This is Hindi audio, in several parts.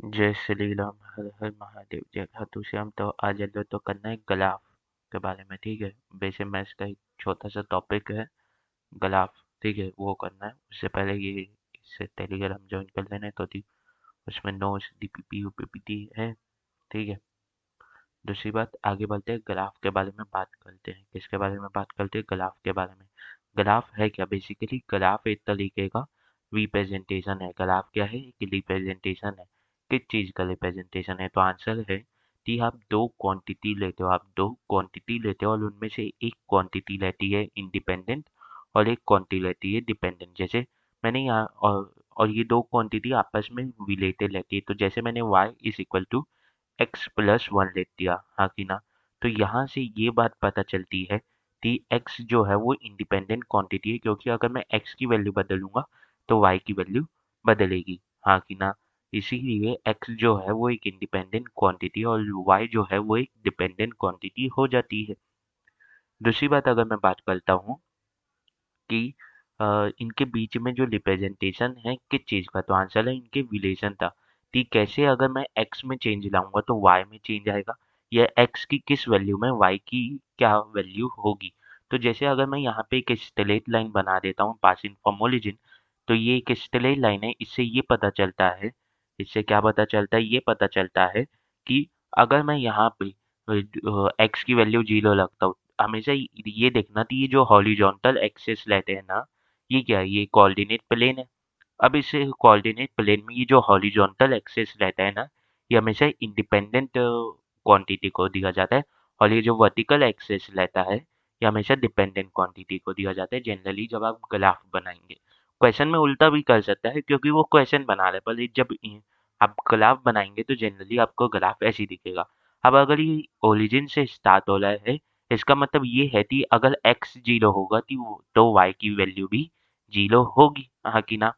जय श्री राम, हर हर महादेव, जय खाटू श्याम। तो आज हम लोग तो करना है ग्राफ के बारे में, ठीक है। बेसिक मैथ्स का एक छोटा सा टॉपिक है ग्राफ, ठीक है, वो करना है। उससे पहले ये इससे टेलीग्राम ज्वाइन कर लेना है, तो उसमें नोट्स डीपीपी यूपीपीटी है, ठीक है। दूसरी बात, आगे बढ़ते हैं, ग्राफ के बारे में बात करते हैं। किसके बारे में बात करते हैं? ग्राफ के बारे में। ग्राफ है क्या? बेसिकली ग्राफ एक तरीके का रिप्रेजेंटेशन है। ग्राफ क्या है? एक रिप्रेजेंटेशन है। किस चीज़ का रिप्रेजेंटेशन है? तो आंसर है कि आप दो क्वांटिटी लेते हो, और उनमें से एक क्वांटिटी लेती है इंडिपेंडेंट और एक क्वांटिटी लेती है डिपेंडेंट। जैसे मैंने यहाँ और ये दो क्वांटिटी आपस में रिलेटेड रहती है। तो जैसे मैंने y is equal to x plus one लिख दिया, हाँ कि ना। तो यहाँ से ये बात पता चलती है कि x जो है वो इंडिपेंडेंट क्वांटिटी है, क्योंकि अगर मैं x की वैल्यू बदलूंगा तो y की वैल्यू बदलेगी, हाँ कि ना। इसीलिए x जो है वो एक इंडिपेंडेंट क्वांटिटी और y जो है वो एक डिपेंडेंट क्वांटिटी हो जाती है। दूसरी बात, अगर मैं बात करता हूँ कि इनके बीच में जो रिप्रेजेंटेशन है किस चीज़ का, तो आंसर है इनके रिलेशन था। कि कैसे अगर मैं x में चेंज लाऊंगा तो y में चेंज आएगा, या x की किस वैल्यू में y की क्या वैल्यू होगी। तो जैसे अगर मैं यहाँ पे एक स्ट्रेट लाइन बना देता हूँ पासिंग फ्रॉम ओरिजिन, तो ये एक स्ट्रेट लाइन है। इससे ये पता चलता है, इससे क्या पता चलता है? ये पता चलता है कि अगर मैं यहाँ पे x की वैल्यू 0 लगता हूँ, हमेशा ये देखना कि ये जो हॉरिजॉन्टल एक्सिस लेते हैं ना, ये क्या है? ये कोऑर्डिनेट प्लेन है। अब इस कोऑर्डिनेट प्लेन में ये जो हॉरिजॉन्टल एक्सिस रहता है ना, ये हमेशा इंडिपेंडेंट क्वांटिटी को दिया जाता है, और ये जो वर्टिकल एक्सिस रहता है ये हमेशा डिपेंडेंट क्वांटिटी को दिया जाता है। जनरली जब आप ग्राफ बनाएंगे, क्वेश्चन में उल्टा भी कर सकता है क्योंकि वो क्वेश्चन बना रहे हैं, पर जब आप ग्राफ बनाएंगे तो जनरली आपको ग्राफ ऐसे ही दिखेगा। अब अगर ये ओरिजिन से स्टार्ट हो रहा है, इसका मतलब ये है कि अगर x 0 होगा तो y की वैल्यू भी 0 होगी, हाँ कि ना।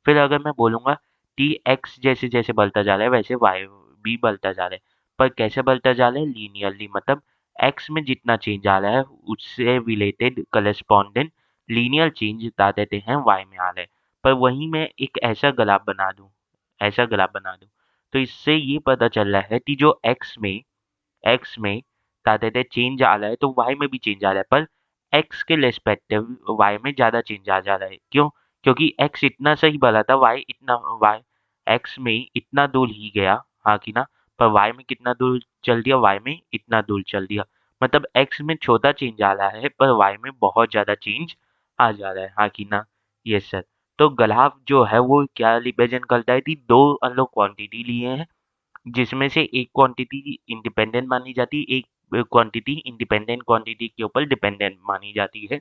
फिर अगर मैं बोलूँगा कि x जैसे जैसे बढ़ता जा रहा है वैसे y भी बढ़ता जा रहा है, पर कैसे बढ़ता जा रहा है? लीनियरली, मतलब x में जितना चेंज आ रहा है उससे रिलेटेड करस्पॉन्डेंट लीनियर चेंज बता देते हैं y में आ रहा है। पर वहीं मैं एक ऐसा ग्राफ बना दूँ, तो इससे ये पता चल रहा है कि जो x में क्या कहते हैं चेंज आ रहा है, तो y में भी चेंज आ रहा है, पर x के रिस्पेक्टिव y में ज़्यादा चेंज आ जा रहा है। क्यों? क्योंकि x इतना सही बढ़ा था, y x में इतना दूर ही गया, हाँ कि ना। पर y में कितना दूर चल दिया? y में इतना दूर चल दिया। मतलब x में छोटा चेंज आ रहा है पर y में बहुत ज़्यादा चेंज आ जा रहा है, हाँ कि ना। Yes sir. तो ग्राफ जो है वो क्या रिप्रेजेंट करता है कि दो हम लोग क्वांटिटी लिए हैं, जिसमें से एक क्वांटिटी इंडिपेंडेंट मानी जाती है, एक क्वांटिटी इंडिपेंडेंट क्वांटिटी के ऊपर डिपेंडेंट मानी जाती है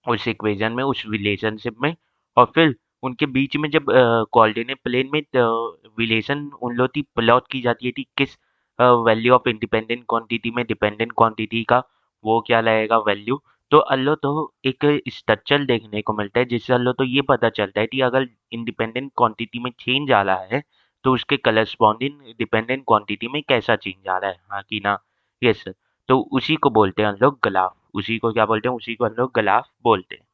उस इक्वेशन में, उस रिलेशनशिप में। और फिर उनके बीच में जब कोऑर्डिनेट प्लेन में रिलेशन उन लोग की प्लॉट की जाती है कि किस वैल्यू ऑफ इंडिपेंडेंट क्वांटिटी में डिपेंडेंट क्वांटिटी का वो क्या रहेगा वैल्यू। तो अल्लो तो एक स्ट्रक्चर देखने को मिलता है जिससे अल्लो तो ये पता चलता है कि अगर इंडिपेंडेंट क्वांटिटी में चेंज आ रहा है तो उसके करस्पॉन्डिंग डिपेंडेंट क्वांटिटी में कैसा चेंज आ रहा है, हाँ कि ना। Yes sir. तो उसी को बोलते हैं हम लोग ग्राफ। उसी को क्या बोलते हैं? उसी को हम लोग ग्राफ बोलते हैं।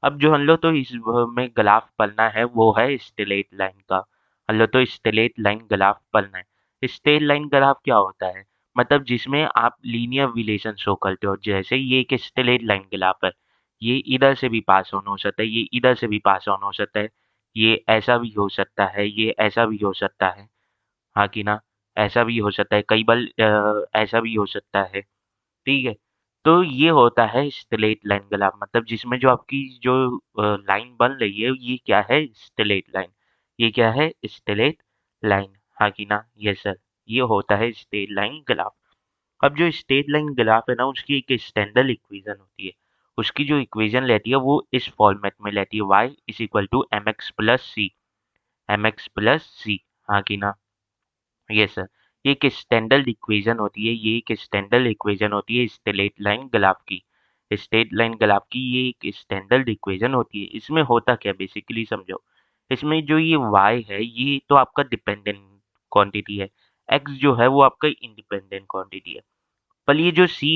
अब जो हम लोग तो इस में ग्राफ पढ़ना है वो है स्ट्रेट लाइन का। हम लोग तो स्ट्रेट लाइन ग्राफ पढ़ना है। स्ट्रेट लाइन ग्राफ क्या होता है? मतलब जिसमें आप लीनियर रिलेशन शो करते हो। जैसे ये एक स्ट्रेट लाइन ग्राफ है, ये इधर से भी पास ऑन हो सकता है, ये इधर से भी पास ऑन हो सकता है, ये ऐसा भी हो सकता है, ये ऐसा भी हो सकता है, हाँ कि ना। ऐसा भी हो सकता है, कई बार ऐसा भी हो सकता है, ठीक है। तो ये होता है स्ट्रेट लाइन ग्राफ, मतलब जिसमें जो आपकी जो लाइन बन रही है ये क्या है? Straight line. ये क्या है? स्ट्रेट लाइन, हाँ कि ना। Yes sir. ये होता है स्ट्रेट लाइन ग्राफ। अब जो स्ट्रेट लाइन ग्राफ है ना, उसकी एक स्टैंडर्ड इक्वेशन होती है। उसकी जो इक्वेशन रहती है वो इस फॉर्मेट में रहती है, y is equal to m x plus c, हाँ कि ना। Yes sir. ये एक स्टैंडर्ड इक्वेशन होती है, ये एक स्टैंडर्ड इक्वेशन होती है स्ट्रेट लाइन ग्राफ की। स्ट्रेट लाइन ग्राफ की ये एक स्टैंडर्ड इक्वेशन होती है। इसमें होता क्या बेसिकली समझो। इसमें जो ये y है ये तो आपका डिपेंडेंट क्वांटिटी है, x जो है वो आपका इंडिपेंडेंट क्वांटिटी है। पर ये जो c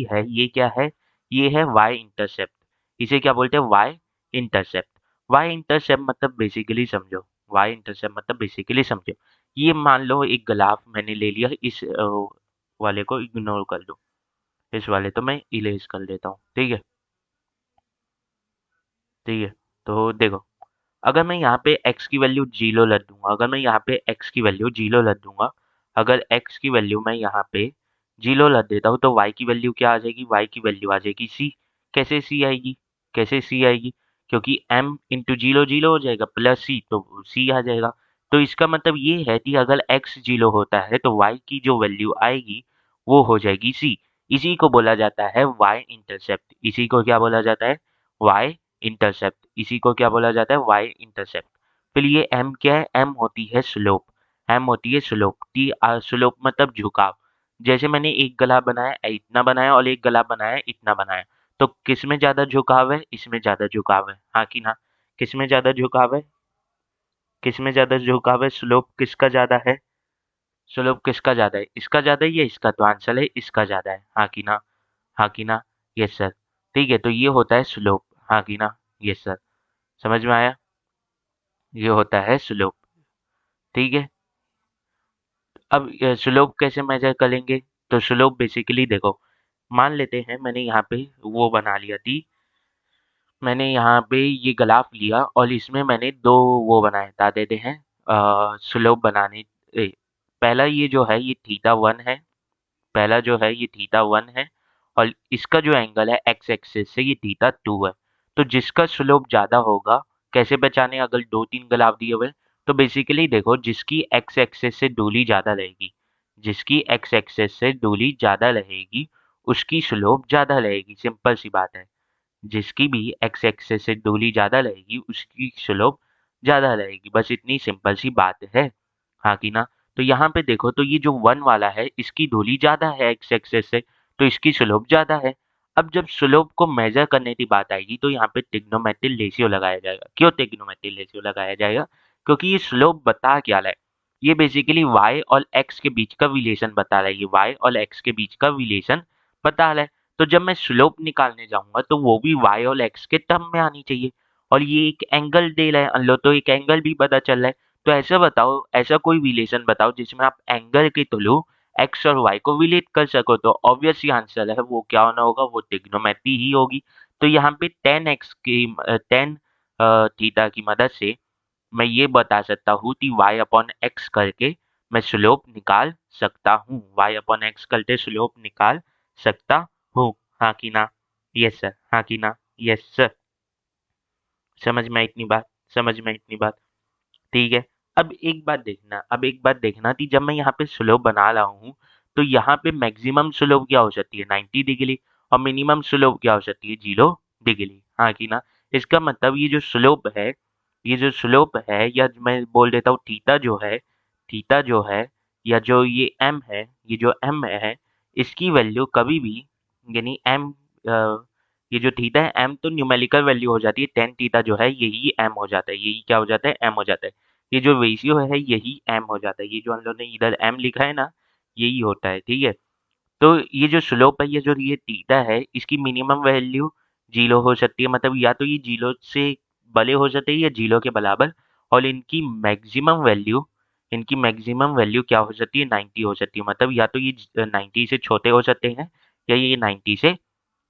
है ये क्या है? ये है y इंटरसेप्ट। इसे क्या बोलते हैं? y intercept. y इंटरसेप्ट मतलब बेसिकली समझो, वाई इंटरसेप्ट मतलब बेसिकली समझो, ये मान लो एक ग्राफ मैंने ले लिया, इस वाले को इग्नोर कर दो, इस वाले तो मैं इरेज कर देता हूँ, ठीक है। ठीक है, तो देखो, अगर मैं यहाँ पे x की वैल्यू 0 रख दूंगा, अगर मैं यहाँ पे x की वैल्यू 0 रख दूंगा, अगर x की वैल्यू मैं यहाँ पे 0 रख देता हूँ, तो y की वैल्यू क्या आ जाएगी, y की वैल्यू आ जाएगी c। कैसे c आएगी, कैसे c आएगी, क्योंकि m इंटू 0 0 हो जाएगा, प्लस c तो c आ जाएगा। तो इसका मतलब ये है कि अगर x 0 होता है तो y की जो वैल्यू आएगी वो हो जाएगी c। इसी को बोला जाता है y इंटरसेप्ट, इसी को क्या बोला जाता है, y इंटरसेप्ट, इसी को क्या बोला जाता है, वाई इंटरसेप्ट। फिर ये एम क्या है, एम होती है स्लोप, एम होती है स्लोप, टी स्लोप मतलब झुकाव। जैसे मैंने एक गला बनाया इतना बनाया और एक गला बनाया इतना बनाया, तो किस में ज्यादा झुकाव है, इसमें ज्यादा झुकाव है, हाँ कि ना, किस में ज्यादा झुकाव है, किस में ज्यादा झुकाव है, स्लोप किसका ज्यादा है, स्लोप किसका ज्यादा है, इसका ज्यादा है या इसका, तो आंसर है इसका ज्यादा है, हाँ कि ना, हाँ कि ना, यस सर। ठीक है, तो ये होता है स्लोप, हाँ कि ना, यस सर, समझ में आया, ये होता है स्लोप। ठीक है, अब स्लोप कैसे मेजर करेंगे, तो स्लोप बेसिकली देखो, मान लेते हैं मैंने यहाँ पे वो बना लिया थी, मैंने यहाँ पे ये ग्राफ लिया और इसमें मैंने दो वो बनाए, बता देते हैं स्लोप बनाने पहला ये जो है ये थीटा 1 है, पहला जो है ये थीटा 1 है, और इसका जो एंगल है एक्स एक्सिस से ये थीटा 2 है। तो जिसका स्लोप ज्यादा होगा, कैसे पहचाने, अगर दो तीन ग्राफ दिए हुए, तो बेसिकली देखो जिसकी एक्स एक्सिस से दूरी ज्यादा रहेगी, जिसकी एक्स एक्सिस से दूरी ज्यादा रहेगी उसकी स्लोप ज्यादा रहेगी, सिंपल सी बात है। जिसकी भी एक्स एक्सिस से दूरी ज्यादा रहेगी उसकी स्लोप ज्यादा रहेगी, बस इतनी सिंपल सी बात है, हाँ कि ना। तो यहाँ पे देखो, तो ये जो 1 वाला है इसकी दूरी ज्यादा है एक्स एक्सिस से, तो इसकी स्लोप ज्यादा है। अब जब स्लोप को मेजर करने की बात आएगी तो यहाँ पे ट्रिग्नोमेट्रिक रेशियो लगाया जाएगा। क्यों ट्रिग्नोमेट्रिक रेशियो लगाया जाएगा, क्योंकि ये स्लोप बता क्या रहा है, ये बेसिकली y और x के बीच का रिलेशन बता रहा है, ये y और x के बीच का रिलेशन बता रहा है। तो जब मैं स्लोप निकालने जाऊंगा तो वो भी y और x के टर्म में आनी चाहिए, और ये एक एंगल दे रहा है, लो तो एक एंगल भी पता चल रहा है। तो ऐसा बताओ, ऐसा कोई रिलेशन बताओ जिसमें आप एंगल के थ्रू एक्स और वाई को रिलेट कर सको, तो ऑब्वियस ही आंसर है वो क्या होना होगा, वो ट्रिग्नोमेट्री ही होगी। तो यहाँ पे टेन थीटा की मदद से मैं ये बता सकता हूँ कि y अपॉन एक्स करके मैं स्लोप निकाल सकता हूँ, y अपॉन एक्स करके स्लोप निकाल सकता हूँ, हाँ कि ना, यस सर, हाँ कि ना, यस सर, समझ में आई इतनी बात, समझ में आई इतनी बात। ठीक है, अब एक बात देखना, अब एक बात देखना कि जब मैं यहाँ पे स्लोप बना रहा हूँ तो यहाँ पे मैक्सिमम स्लोप क्या हो सकती है, 90 डिग्री, और मिनिमम स्लोप क्या हो सकती है, 0 डिग्री, हाँ कि ना। इसका मतलब ये जो स्लोप है, ये जो स्लोप है, या मैं बोल देता हूँ थीटा जो है, थीटा जो है, या जो ये एम है, ये जो एम है, इसकी वैल्यू कभी भी, यानी एम, ये जो थीटा है एम तो न्यूमेरिकल वैल्यू हो जाती है, टेन थीटा जो है यही एम हो जाता है, यही क्या हो जाता है, एम हो जाता है। ये जो रेशियो है यही एम हो जाता है, ये जो हम लोग ने इधर एम लिखा है ना, यही होता है, ठीक है। तो ये जो स्लोप है, ये जो ये थीटा है, इसकी मिनिमम वैल्यू 0 हो सकती है, मतलब या तो ये 0 से बड़े हो सकते हैं या 0 के बराबर, और इनकी मैक्सिमम वैल्यू क्या हो सकती है, 90 हो सकती है, मतलब या तो ये 90 से छोटे हो सकते हैं या ये 90 से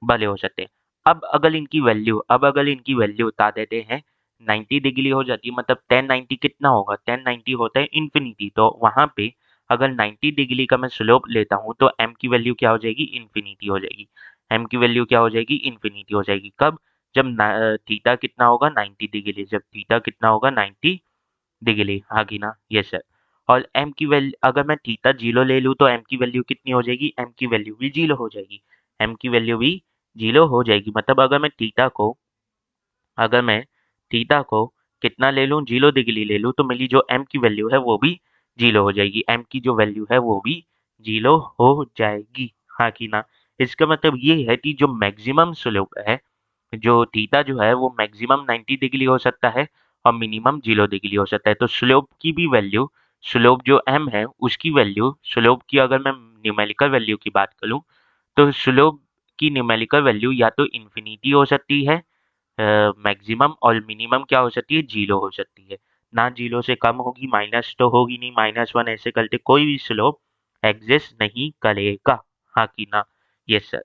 बड़े हो सकते हैं। अब अगर इनकी वैल्यू बता देते हैं 90 डिग्री हो जाती है, मतलब 1090 कितना होगा, 1090 होता है इन्फिनिटी, तो वहां पे अगर 90 डिग्री का मैं स्लोप लेता हूँ तो m की वैल्यू क्या हो जाएगी, इन्फिनिटी हो जाएगी, m की वैल्यू क्या हो जाएगी, इन्फिनिटी हो जाएगी, कब, जब थीटा कितना होगा, 90 डिग्री, जब थीटा कितना होगा, 90 डिग्री, हाँ की ना, यस सर। और m की वैल्यू, अगर मैं थीटा 0 ले लूँ तो m की वैल्यू कितनी हो जाएगी, m की वैल्यू भी 0 हो जाएगी, m की वैल्यू भी 0 हो जाएगी, मतलब अगर मैं थीटा को कितना ले लूँ, 0 डिग्री ले लूँ, तो मेरी जो m की वैल्यू है वो भी 0 हो जाएगी, m की जो वैल्यू है वो भी 0 हो जाएगी, हाँ कि ना। इसका मतलब ये है कि जो मैक्सिमम स्लोप है, जो थीटा जो है वो मैक्सिमम 90 डिग्री हो सकता है और मिनिमम 0 डिग्री हो सकता है। तो स्लोप की भी वैल्यू, स्लोप जो m है उसकी वैल्यू, स्लोप की अगर मैं न्यूमेरिकल वैल्यू की बात करूँ तो स्लोप की न्यूमेरिकल वैल्यू या तो इन्फिनिटी हो सकती है मैक्सिमम, और मिनिमम क्या हो सकती है, 0 हो सकती है। ना 0 से कम होगी, माइनस तो होगी नहीं, -1 ऐसे करते कोई भी स्लोप एग्जिस्ट नहीं करेगा, हाँ कि ना? Yes sir.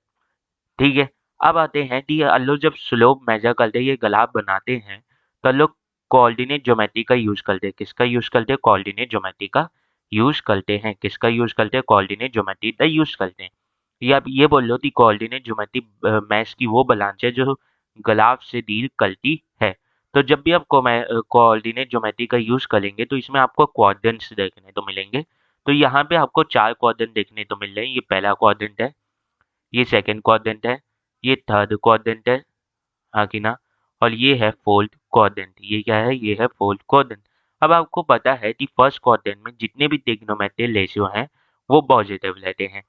ठीक है, अब आते हैं कि हम लोग जब स्लोप मेजर करते हैं, ये ग्राफ बनाते हैं, तो हम लोग कोऑर्डिनेट ज्योमेट्री का यूज़ करते हैं। किसका यूज़ करते हैं? कोऑर्डिनेट ज्योमेट्री का यूज़ करते हैं। किसका यूज़ करते हैं? कोऑर्डिनेट ज्योमेट्री का यूज़ करते हैं। या आप ये बोल लो कि कोऑर्डिनेट ज्योमेट्री मैथ्स की वो ब्रांच है जो ग्राफ से डील करती है। तो जब भी आप कोऑर्डिनेट ज्योमेट्री का यूज़ करेंगे, तो इसमें आपको क्वाड्रेंट्स देखने तो मिलेंगे। तो यहाँ पे आपको 4 क्वाड्रेंट देखने तो मिल रहे हैं। ये पहला क्वाड्रेंट है, ये सेकंड क्वाड्रेंट है, ये थर्ड क्वाड्रेंट है, हाँ कि ना? और ये है फोर्थ क्वाड्रेंट। ये क्या है? ये है फोर्थ क्वाड्रेंट। अब आपको पता है कि फर्स्ट क्वाड्रेंट में जितने भी ट्रिग्नोमेट्रिक रेशियो हैं, वो पॉजिटिव रहते हैं।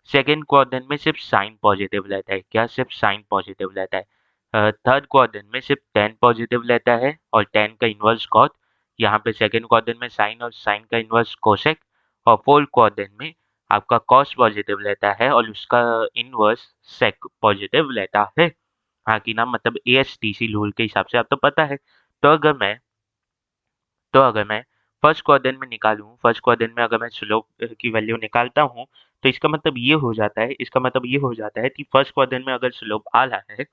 सेकंड क्वाड्रेंट में सिर्फ साइन पॉजिटिव रहता है। क्या? सिर्फ साइन पॉजिटिव रहता है। थर्ड क्वाड्रेंट में सिर्फ tan पॉजिटिव रहता है और tan का इन्वर्स cos। यहाँ पे सेकंड क्वाड्रेंट में साइन और साइन का इन्वर्स कोसेक। और फोर्थ क्वाड्रेंट में आपका cos पॉजिटिव रहता है और उसका इन्वर्स sec पॉजिटिव रहता है। हाँ कि ना? मतलब ASTC रूल के हिसाब से आप तो पता है। तो अगर मैं तो अगर मैं फर्स्ट क्वाड्रेंट में निकालूँ, फर्स्ट क्वाड्रेंट में अगर मैं स्लोप की वैल्यू निकालता हूँ, तो इसका मतलब ये हो जाता है कि फर्स्ट क्वाड्रेंट में अगर स्लोप आ रहा है,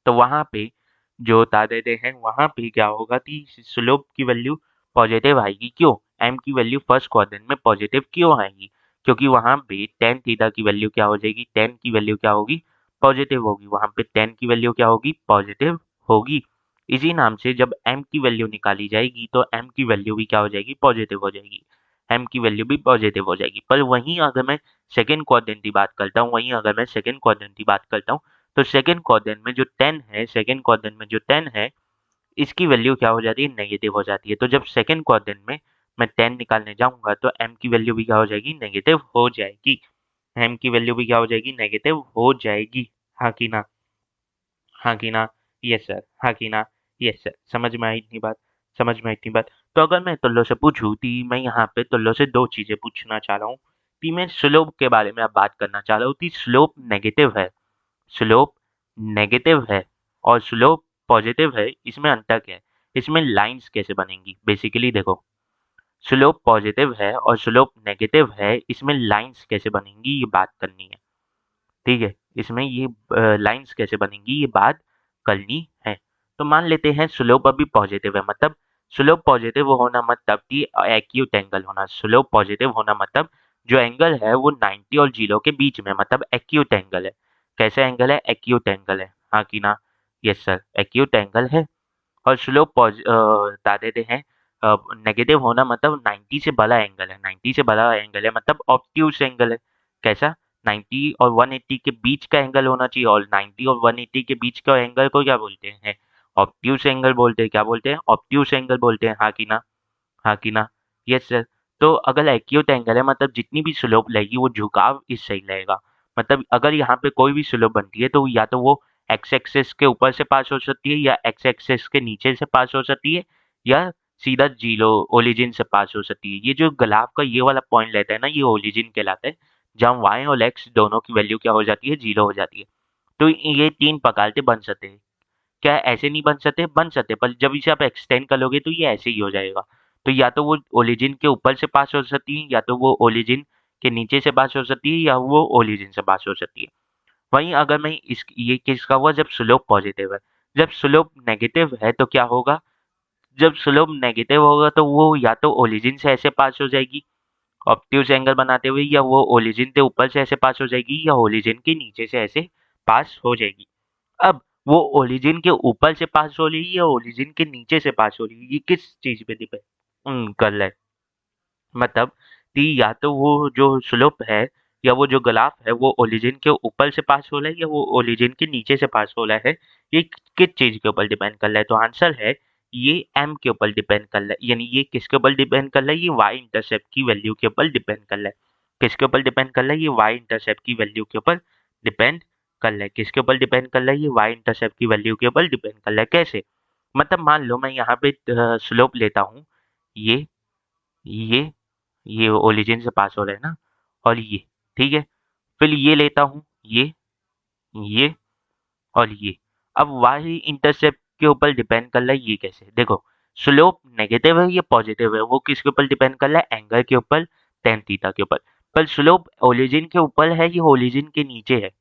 तो वहाँ पे जो बता देते हैं, वहाँ पे क्या होगा कि स्लोप की वैल्यू पॉजिटिव आएगी। क्यों? m की वैल्यू फर्स्ट क्वाड्रेंट में पॉजिटिव क्यों आएगी? क्योंकि वहाँ पे tan थीटा की वैल्यू क्या हो जाएगी? tan की वैल्यू क्या होगी? पॉजिटिव होगी। वहाँ पे tan की वैल्यू क्या होगी? पॉजिटिव होगी। इसी नाम से जब m की वैल्यू निकाली जाएगी, तो m की वैल्यू भी क्या हो जाएगी? पॉजिटिव हो जाएगी। m की वैल्यू भी पॉजिटिव हो जाएगी। पर वहीं अगर मैं सेकंड क्वाड्रेंट की बात करता हूँ, तो सेकंड क्वाड्रेंट में जो 10 है, इसकी वैल्यू क्या हो जाती है? नेगेटिव हो जाती है। तो जब सेकंड क्वाड्रेंट में मैं 10 निकालने जाऊँगा, तो m की वैल्यू भी क्या हो जाएगी? नेगेटिव हो जाएगी। m की वैल्यू भी क्या हो जाएगी? नेगेटिव हो जाएगी। हाँ कि ना? हाँ कि ना? Yes sir. हाँ कि ना? Yes sir. समझ में आई इतनी बात? समझ में आई इतनी बात? तो अगर मैं तुल्लो से पूछूँ कि मैं यहाँ पे तुल्लो से 2 चीज़ें पूछना चाह रहा हूँ कि मैं स्लोप के बारे में अब बात करना चाह रहा हूँ कि स्लोप नेगेटिव है और स्लोप पॉजिटिव है, इसमें अंतर क्या है? इसमें लाइन्स कैसे बनेंगी? बेसिकली देखो, स्लोप पॉजिटिव है और स्लोप नेगेटिव है, इसमें लाइन्स कैसे बनेंगी ये बात करनी है। ठीक है? इसमें ये लाइन्स कैसे बनेंगी ये बात करनी है। तो मान लेते हैं स्लोप अभी पॉजिटिव है, मतलब स्लोप पॉजिटिव होना मतलब कि एक्यूट एंगल होना। स्लोप पॉजिटिव होना मतलब जो एंगल है वो 90 और 0 के बीच में, मतलब एक्यूट एंगल है। कैसा एंगल है? एक्यूट एंगल है। हाँ कि ना? यस सर, एक्यूट एंगल है। और स्लोप बता देते हैं नेगेटिव होना मतलब 90 से बड़ा एंगल है। 90 से बड़ा एंगल है मतलब ऑब्ट्यूज एंगल है। कैसा? 90 और 180 के बीच का एंगल होना चाहिए, और 90 और 180 के बीच का एंगल को क्या बोलते हैं? ऑब्ट्यूज एंगल बोलते हैं। क्या बोलते हैं? ऑब्ट्यूज एंगल बोलते हैं। हाँ कि ना? हाँ कि ना? Yes sir. तो अगर एक्यूट एंगल है मतलब जितनी भी स्लोप लगेगी वो झुकाव इस सही रहेगा। मतलब अगर यहाँ पे कोई भी स्लोप बनती है, तो या तो वो एक्स एक्सिस के ऊपर से पास हो सकती है, या एक्स एक्सिस के नीचे से पास हो सकती है, या सीधा जीरो ओरिजिन से पास हो सकती है। ये जो ग्राफ का ये वाला पॉइंट रहता है ना, ये ओरिजिन कहलाता है, जहाँ वाई और एक्स दोनों की वैल्यू क्या हो जाती है? जीरो हो जाती है। तो ये 3 प्रकार के बन सकते हैं। क्या ऐसे नहीं बन सकते? बन सकते, पर जब इसे आप एक्सटेंड करोगे तो ये ऐसे ही हो जाएगा। तो या तो वो ओरिजिन के ऊपर से पास हो सकती है, या तो वो ओरिजिन के नीचे से पास हो सकती है, या वो ओरिजिन से पास हो सकती है। वहीं अगर मैं इस ये किसका हुआ? जब स्लोप पॉजिटिव है। जब स्लोप नेगेटिव है तो क्या होगा? जब स्लोप नेगेटिव होगा तो वो या तो ओरिजिन से ऐसे पास हो जाएगी ऑब्ट्यूज एंगल बनाते हुए, या वो ओरिजिन के ऊपर से ऐसे पास हो जाएगी, या ओरिजिन के नीचे से ऐसे पास हो जाएगी। अब वो ओरिजिन के ऊपर से पास हो रही है या ओरिजिन के नीचे से पास हो रही है, ये किस चीज पे डिपेंड कर रहा है? मतलब कि या तो वो जो स्लोप है या वो जो ग्राफ है वो ओरिजिन के ऊपर से पास हो रहा है या वो ओरिजिन के नीचे से पास हो रहा है, ये किस चीज के ऊपर डिपेंड कर रहा है? तो आंसर है ये एम के ऊपर डिपेंड कर रहा है। यानी ये किसके ऊपर डिपेंड कर रहा है? ये वाई इंटरसेप्ट की वैल्यू के ऊपर डिपेंड कर रहा है। किसके ऊपर डिपेंड कर रहा है? ये वाई इंटरसेप्ट की वैल्यू के ऊपर डिपेंड कर रहा है। किसके ऊपर डिपेंड कर रहा है? ये वाई इंटरसेप्ट की वैल्यू के ऊपर डिपेंड कर रहा है। कैसे? मतलब मान लो मैं यहाँ पे स्लोप लेता हूँ, ये ये ये ओरिजिन से पास हो रहा है ना, और ये, ठीक है? फिर ये लेता हूँ, ये और ये। अब वाई इंटरसेप्ट के ऊपर डिपेंड कर रहा है, ये कैसे? देखो, स्लोप नेगेटिव है या पॉजिटिव है वो किसके ऊपर डिपेंड कर रहा है, एंगल के ऊपर, टेन थीटा के ऊपर। पर स्लोप ओरिजिन के ऊपर है या ओरिजिन के नीचे है,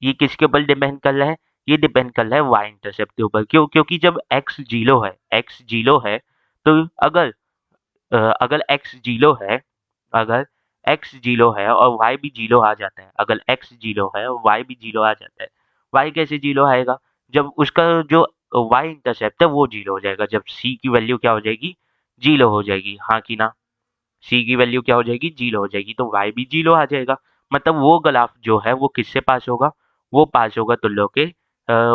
ये किसके ऊपर डिपेंड कर रहा है, ये डिपेंड कर रहा है वाई इंटरसेप्ट के ऊपर। क्यों? क्योंकि जब एक्स जीरो है, एक्स जीरो है, तो अगर अगर एक्स जीरो है, अगर एक्स जीरो है और वाई भी जीरो आ जाता है, अगर एक्स जीरो है और वाई भी जीरो आ जाता है, वाई कैसे जीरो आएगा, जब उसका जो वाई इंटरसेप्ट है वो जीरो हो जाएगा, जब सी की वैल्यू क्या हो जाएगी, जीरो हो जाएगी, हाँ कि ना, सी की वैल्यू क्या हो जाएगी, जीरो हो जाएगी, तो वाई भी जीरो आ जाएगा। मतलब वो ग्राफ जो है वो किससे पास होगा, वो पास होगा तुल्यों के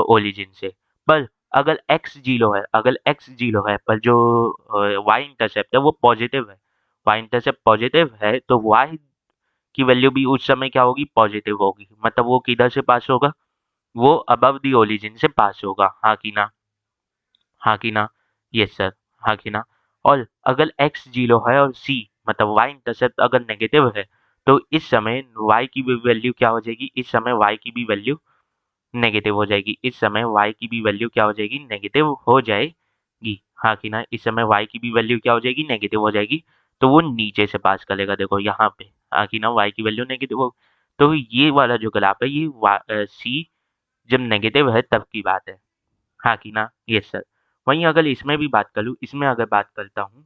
ओरिजिन से। पर अगर एक्स जीरो है, अगर एक्स जीरो है पर जो वाई इंटरसेप्ट है वो पॉजिटिव है, वाई इंटरसेप्ट पॉजिटिव है, तो वाई की वैल्यू भी उस समय क्या होगी, पॉजिटिव होगी। मतलब वो किधर से पास होगा, वो अबव दी ओरिजिन से पास होगा, हाँ कि ना, हाँ कि ना, यस सर, हाँ कि ना। और अगर एक्स जीरो है और सी मतलब वाई इंटरसेप्ट अगर नेगेटिव है, तो इस समय वाई की भी वैल्यू क्या हो जाएगी, इस समय वाई की भी वैल्यू नेगेटिव हो जाएगी, इस समय वाई की भी वैल्यू क्या हो जाएगी, नेगेटिव हो जाएगी, हाँ कि ना, इस समय वाई की भी वैल्यू क्या हो जाएगी, नेगेटिव हो जाएगी। तो वो नीचे से पास करेगा, देखो यहाँ पे, हाँ कि ना, वाई की वैल्यू नेगेटिव हो। तो ये वाला जो ग्राफ है ये सी जब नेगेटिव है तब की बात है, हाँ कि ना, यस सर। वहीं अगर इसमें भी बात कर लूँ, इसमें अगर बात करता हूँ,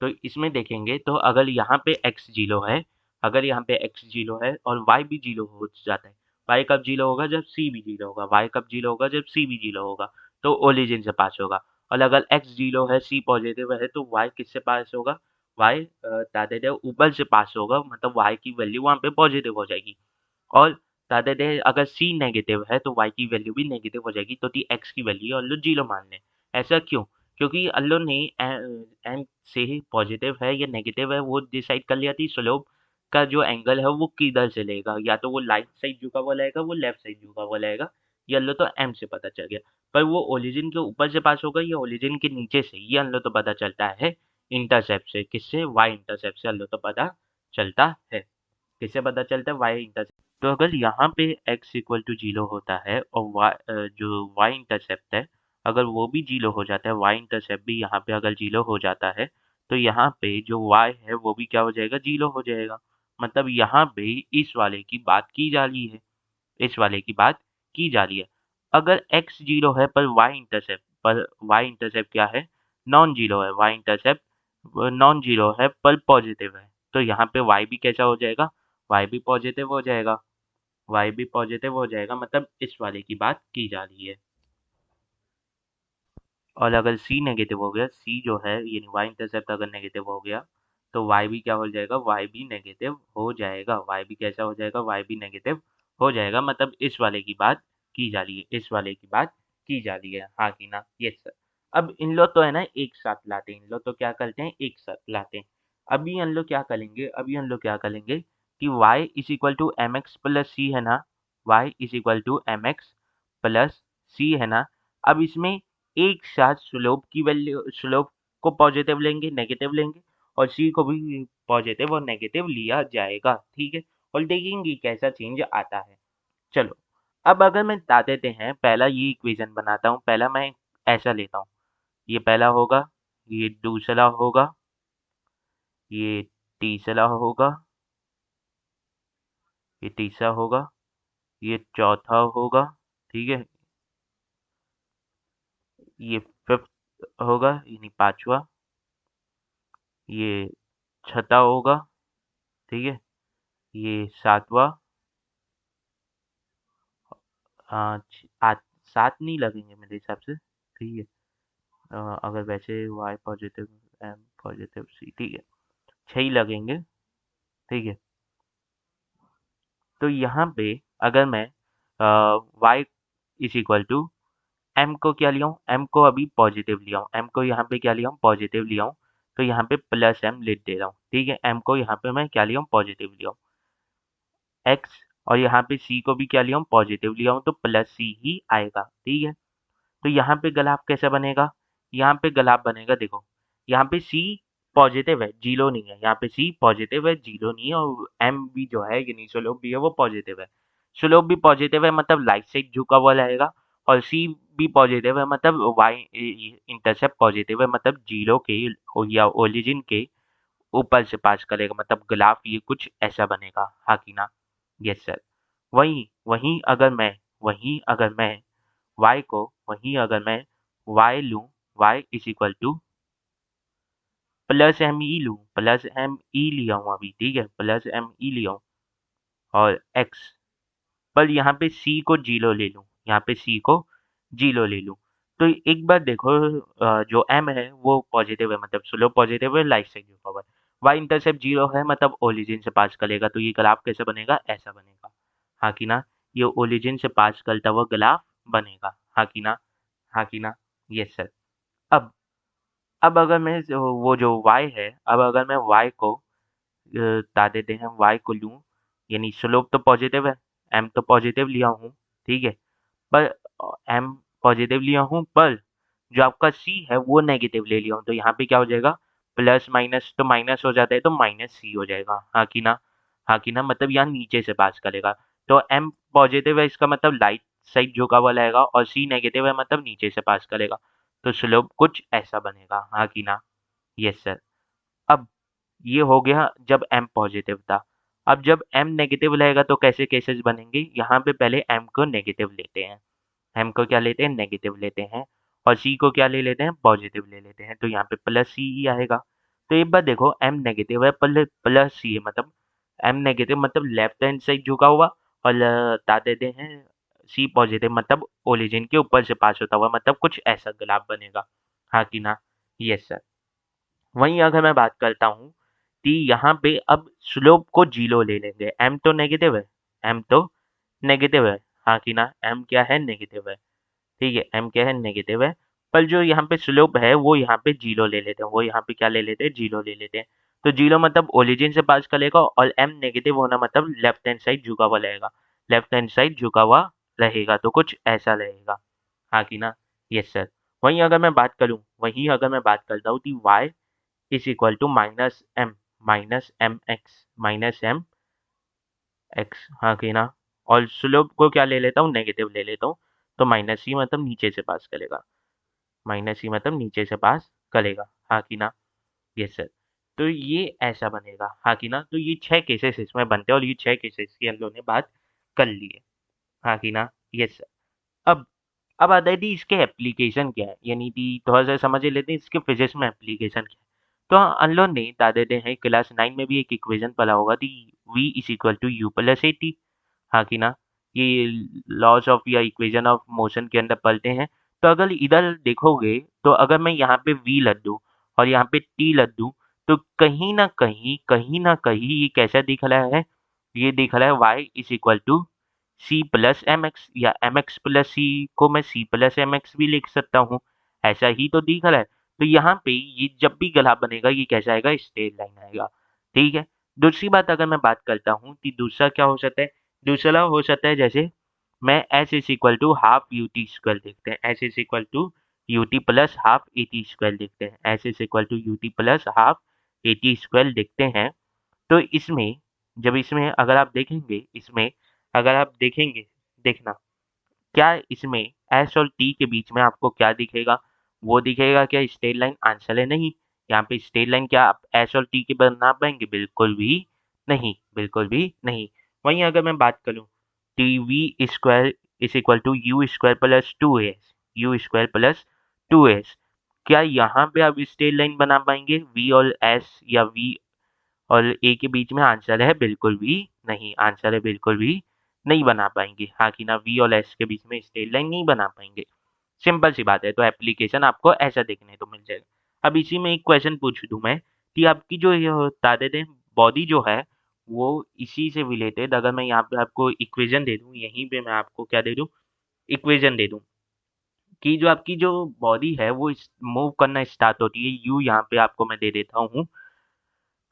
तो इसमें देखेंगे तो अगर यहाँ पे x जीरो है, अगर यहाँ पे x जीरो है और y भी जीरो हो जाता है, y कब जीरो होगा, जब c भी जीरो होगा, y कब जीरो होगा, जब c भी जीरो होगा, तो ओरिजिन से पास होगा। और अगर x जीरो है, c पॉजिटिव है, तो y किससे पास होगा, y दादे ऊपर से पास होगा, मतलब y की वैल्यू वहाँ पे पॉजिटिव हो जाएगी। और ज़्यादा देर अगर सी नेगेटिव है तो वाई की वैल्यू भी नेगेटिव हो जाएगी, तो दी एक्स की वैल्यू अल्लो जीरो मान लें। ऐसा क्यों? क्योंकि अल्लो ने एम से ही पॉजिटिव है या नेगेटिव है वो डिसाइड कर लिया थी, स्लोप का जो एंगल है वो किधर से लेगा, या तो वो राइट साइड झुका हुआ लाएगा, वो लेफ्ट साइड झुका हुआ लाएगा, ये अल्लो तो एम से पता चल गया। पर वो ओरिजिन के ऊपर से पास होगा या ओरिजिन के नीचे से, ये अल्लो तो पता चलता है इंटरसेप्ट से, किससे, वाई इंटरसेप्ट से अल्लो तो पता चलता है। किससे पता चलता है, वाई इंटरसेप्ट। तो अगर यहाँ पे x इक्वल टू जीरो होता है और जो y इंटरसेप्ट है अगर वो भी जीरो हो जाता है, y इंटरसेप्ट भी यहाँ पे अगर जीरो हो जाता है, तो यहाँ पे जो y है वो भी क्या हो जाएगा, जीरो हो जाएगा। मतलब यहाँ पे इस वाले की बात की जा रही है, इस वाले की बात की जा रही है। अगर x जीरो है पर y इंटरसेप्ट क्या है, नॉन जीरो है, y इंटरसेप्ट नॉन जीरो है पर पॉजिटिव है, तो यहाँ पे y भी कैसा हो जाएगा, y भी पॉजिटिव हो जाएगा, y भी पॉजिटिव हो जाएगा, मतलब इस वाले की बात की जा रही है। और अगर c नेगेटिव हो गया, c जो है यानी y इंटरसेप्ट अगर नेगेटिव हो गया, तो y भी क्या हो जाएगा, y भी नेगेटिव हो जाएगा, y भी कैसा हो जाएगा, y भी नेगेटिव हो जाएगा, मतलब इस वाले की बात की जा रही है, इस वाले की बात की जा रही है, हाँ कि ना, यस सर। अब इन लोग तो है ना एक साथ लाते हैं, इन लोग तो क्या करते हैं, एक साथ लाते हैं। अभी हम लोग क्या करेंगे, अभी हम लोग क्या करेंगे कि y is equal to m x plus c है ना, y is equal to m x plus c है ना। अब इसमें एक साथ स्लोप की वैल्यू, स्लोप को पॉजिटिव लेंगे, नेगेटिव लेंगे, और सी को भी पॉजिटिव और नेगेटिव लिया जाएगा, ठीक है। और देखेंगे कैसा चेंज आता है। चलो, अब अगर मैं बता देते हैं, पहला ये इक्वेशन बनाता हूँ, पहला मैं ऐसा लेता हूँ, ये पहला होगा, ये दूसरा होगा, ये तीसरा होगा, ये तीसरा होगा, ये चौथा होगा, ठीक है, ये फिफ्थ होगा यानी पांचवा, ये छठा होगा, ठीक है, ये सातवां, आठ, सात नहीं लगेंगे मेरे हिसाब से, ठीक है। अगर वैसे वाई पॉजिटिव, एम पॉजिटिव, सी, ठीक है, छह ही लगेंगे, ठीक है। तो यहाँ पे अगर मैं y is equal to m को क्या लिया हूँ, एम को अभी पॉजिटिव लिया हूँ, एम को यहाँ पे क्या लिया हूँ, पॉजिटिव लिया हूँ, तो यहाँ पे प्लस एम लिख दे रहा हूँ, ठीक है। एम को यहाँ पे मैं क्या लिया हूँ, पॉजिटिव लिया हूँ, एक्स, और यहाँ पे सी को भी क्या लिया हूँ, पॉजिटिव लिया हूँ, तो प्लस सी ही आएगा, ठीक है। तो यहाँ पे ग्राफ कैसा बनेगा, यहाँ पे ग्राफ बनेगा, देखो यहाँ पे सी पॉजिटिव है, जीरो नहीं है, यहाँ पे सी पॉजिटिव है, जीरो नहीं है, और एम भी जो है यानी स्लोप भी है वो पॉजिटिव है, स्लोप भी पॉजिटिव है, मतलब राइट साइड झुका हुआ रहेगा, और सी भी पॉजिटिव है, मतलब वाई इंटरसेप्ट पॉजिटिव है, मतलब जीरो के या ओरिजिन के ऊपर से पास करेगा, मतलब ग्राफ ये कुछ ऐसा बनेगा, हाँ कि ना? Yes sir. वहीं वहीं अगर मैं वहीं अगर मैं y लूँ, y is equal to plus m e लूँ, प्लस एम ई लिया हूँ अभी, ठीक है, प्लस एम ई लिया हूँ, और x पर यहाँ पे c को जीरो ले लूँ, यहाँ पे c को जीरो ले लूँ, तो एक बार देखो, जो m है वो पॉजिटिव है, मतलब स्लोप पॉजिटिव है, लाइट से जुड़ा हुआ है, y इंटरसेप्ट जीरो है, मतलब ओरिजिन से पास करेगा, तो ये ग्राफ कैसे बनेगा, ऐसा बनेगा, हाँ कि ना? ये ओरिजिन से पास करता हुआ ग्राफ बनेगा, हाँ कि ना? हाँ कि ना? Yes sir. अब अब अगर मैं वो जो y है, अब अगर मैं y को बता देते हैं, y को लूँ, यानी स्लोप तो पॉजिटिव है, m तो पॉजिटिव लिया हूँ, ठीक है, पर m पॉजिटिव लिया हूँ, पर जो आपका c है वो नेगेटिव ले लिया हूँ, तो यहाँ पे क्या हो जाएगा, प्लस माइनस तो माइनस हो जाता है, तो माइनस सी हो जाएगा, हाँ कि ना? हाँ कि ना? मतलब यहाँ नीचे से पास करेगा, तो m पॉजिटिव है, इसका मतलब लाइट साइड झुका हुआ रहेगा, और c नेगेटिव है, मतलब नीचे से पास करेगा, तो स्लोप कुछ ऐसा बनेगा, हाँ कि ना? Yes sir. अब ये हो गया जब m पॉजिटिव था। अब जब m नेगेटिव रहेगा तो कैसे केसेस बनेंगे? यहाँ पे पहले m को नेगेटिव लेते हैं, m को क्या लेते हैं? नेगेटिव लेते हैं, और c को क्या ले लेते हैं? पॉजिटिव ले लेते हैं, तो यहाँ पे प्लस c ही आएगा। तो एक बार देखो, m नेगेटिव है, प्लस c है, मतलब m नेगेटिव मतलब लेफ्ट हैंड साइड झुका हुआ, और बता देते हैं c पॉजिटिव मतलब ओरिजिन के ऊपर से पास होता हुआ, मतलब कुछ ऐसा ग्राफ बनेगा, हाँ कि ना? Yes sir. वहीं अगर मैं बात करता हूँ कि यहाँ पे अब स्लोप को जीरो ले लेंगे, m तो नेगेटिव है, m तो नेगेटिव है, हाँ कि ना? m क्या है? नेगेटिव है, ठीक है, m क्या है? नेगेटिव है, पर जो यहाँ पे स्लोप है वो यहाँ पे जीरो ले लेते हैं, वो यहाँ पे क्या ले लेते हैं? जीरो ले लेते हैं, तो जीरो मतलब ओरिजिन से पास करेगा, और m नेगेटिव होना मतलब लेफ्ट हैंड साइड झुका हुआ रहेगा, लेफ्ट हैंड साइड झुका हुआ रहेगा, तो कुछ ऐसा रहेगा, हाँ कि ना? Yes sir. वहीं अगर मैं बात करता हूँ कि y is equal to minus m x, हाँ कि ना? और स्लोप को क्या ले लेता हूँ? नेगेटिव ले लेता हूँ, तो माइनस ही मतलब नीचे से पास करेगा, माइनस ही मतलब नीचे से पास करेगा, हाँ कि ना? Yes sir. तो ये ऐसा बनेगा, हाँ कि ना? तो ये 6 केसेस इसमें बनते हैं, और ये 6 केसेस की हम लोगों ने बात कर ली है, हाँ कि ना? Yes sir. अब अब आता है कि इसके एप्लीकेशन क्या है, यानी कि थोड़ा सा समझ ही लेते हैं इसके फिजिक्स में एप्लीकेशन क्या है। तो हम लोग ने बता देते हैं, क्लास 9 में भी एक इक्वेशन पढ़ा होगा कि v is equal to u plus a t, हाँ कि ना? ये लॉज ऑफ या इक्वेशन ऑफ मोशन के अंदर पढ़ते हैं। तो अगर इधर देखोगे, तो अगर मैं यहाँ पे v लग दूँ और यहाँ पे t लग दूँ, तो कहीं ना कहीं ये कैसा दिख रहा है? ये दिख रहा है y is equal to c plus m x, या एम एक्स प्लस सी को मैं सी प्लस एम एक्स भी लिख सकता हूँ, ऐसा ही तो दिख रहा है। तो यहाँ पे ये जब भी ग्राफ बनेगा ये कैसा आएगा? स्ट्रेट लाइन आएगा, ठीक है। दूसरी बात अगर मैं बात करता हूँ कि दूसरा क्या हो सकता है? दूसरा हो सकता है जैसे मैं s is equal to half u t square देखते हैं, s is equal to u t plus half a t square देखते हैं, s is equal to u t plus half a t square देखते हैं। तो इसमें जब इसमें अगर आप देखेंगे, इसमें अगर आप देखेंगे, देखना, क्या इसमें एस और टी के बीच में आपको क्या दिखेगा? वो दिखेगा क्या स्ट्रेट लाइन? आंसर है नहीं। यहाँ पे स्ट्रेट लाइन क्या आप एस और टी के बना पाएंगे? बिल्कुल भी नहीं, बिल्कुल भी नहीं। वहीं अगर मैं बात करूँ, t v square is equal to u square plus two s, u square plus two s, क्या यहाँ पे आप स्ट्रेट लाइन बना पाएंगे वी और एस या वी और ए के बीच में? आंसर है बिल्कुल भी नहीं, आंसर है बिल्कुल भी नहीं बना पाएंगे, हाँ कि ना? वी और एस के बीच में स्ट्रेट लाइन नहीं बना पाएंगे, सिंपल सी बात है। तो एप्लीकेशन आपको ऐसा देखने को मिल जाएगा। अब इसी में एक क्वेश्चन पूछ दूं मैं कि आपकी जो ये बता देते हैं बॉडी जो है वो इसी से रिलेटेड, अगर मैं यहाँ पे आपको इक्वेशन दे दूं, यहीं पे मैं आपको क्या दे दूं? इक्वेशन दे दूं कि जो आपकी जो बॉडी है वो मूव करना स्टार्ट होती है, यू यहाँ पे आपको मैं दे देता हूँ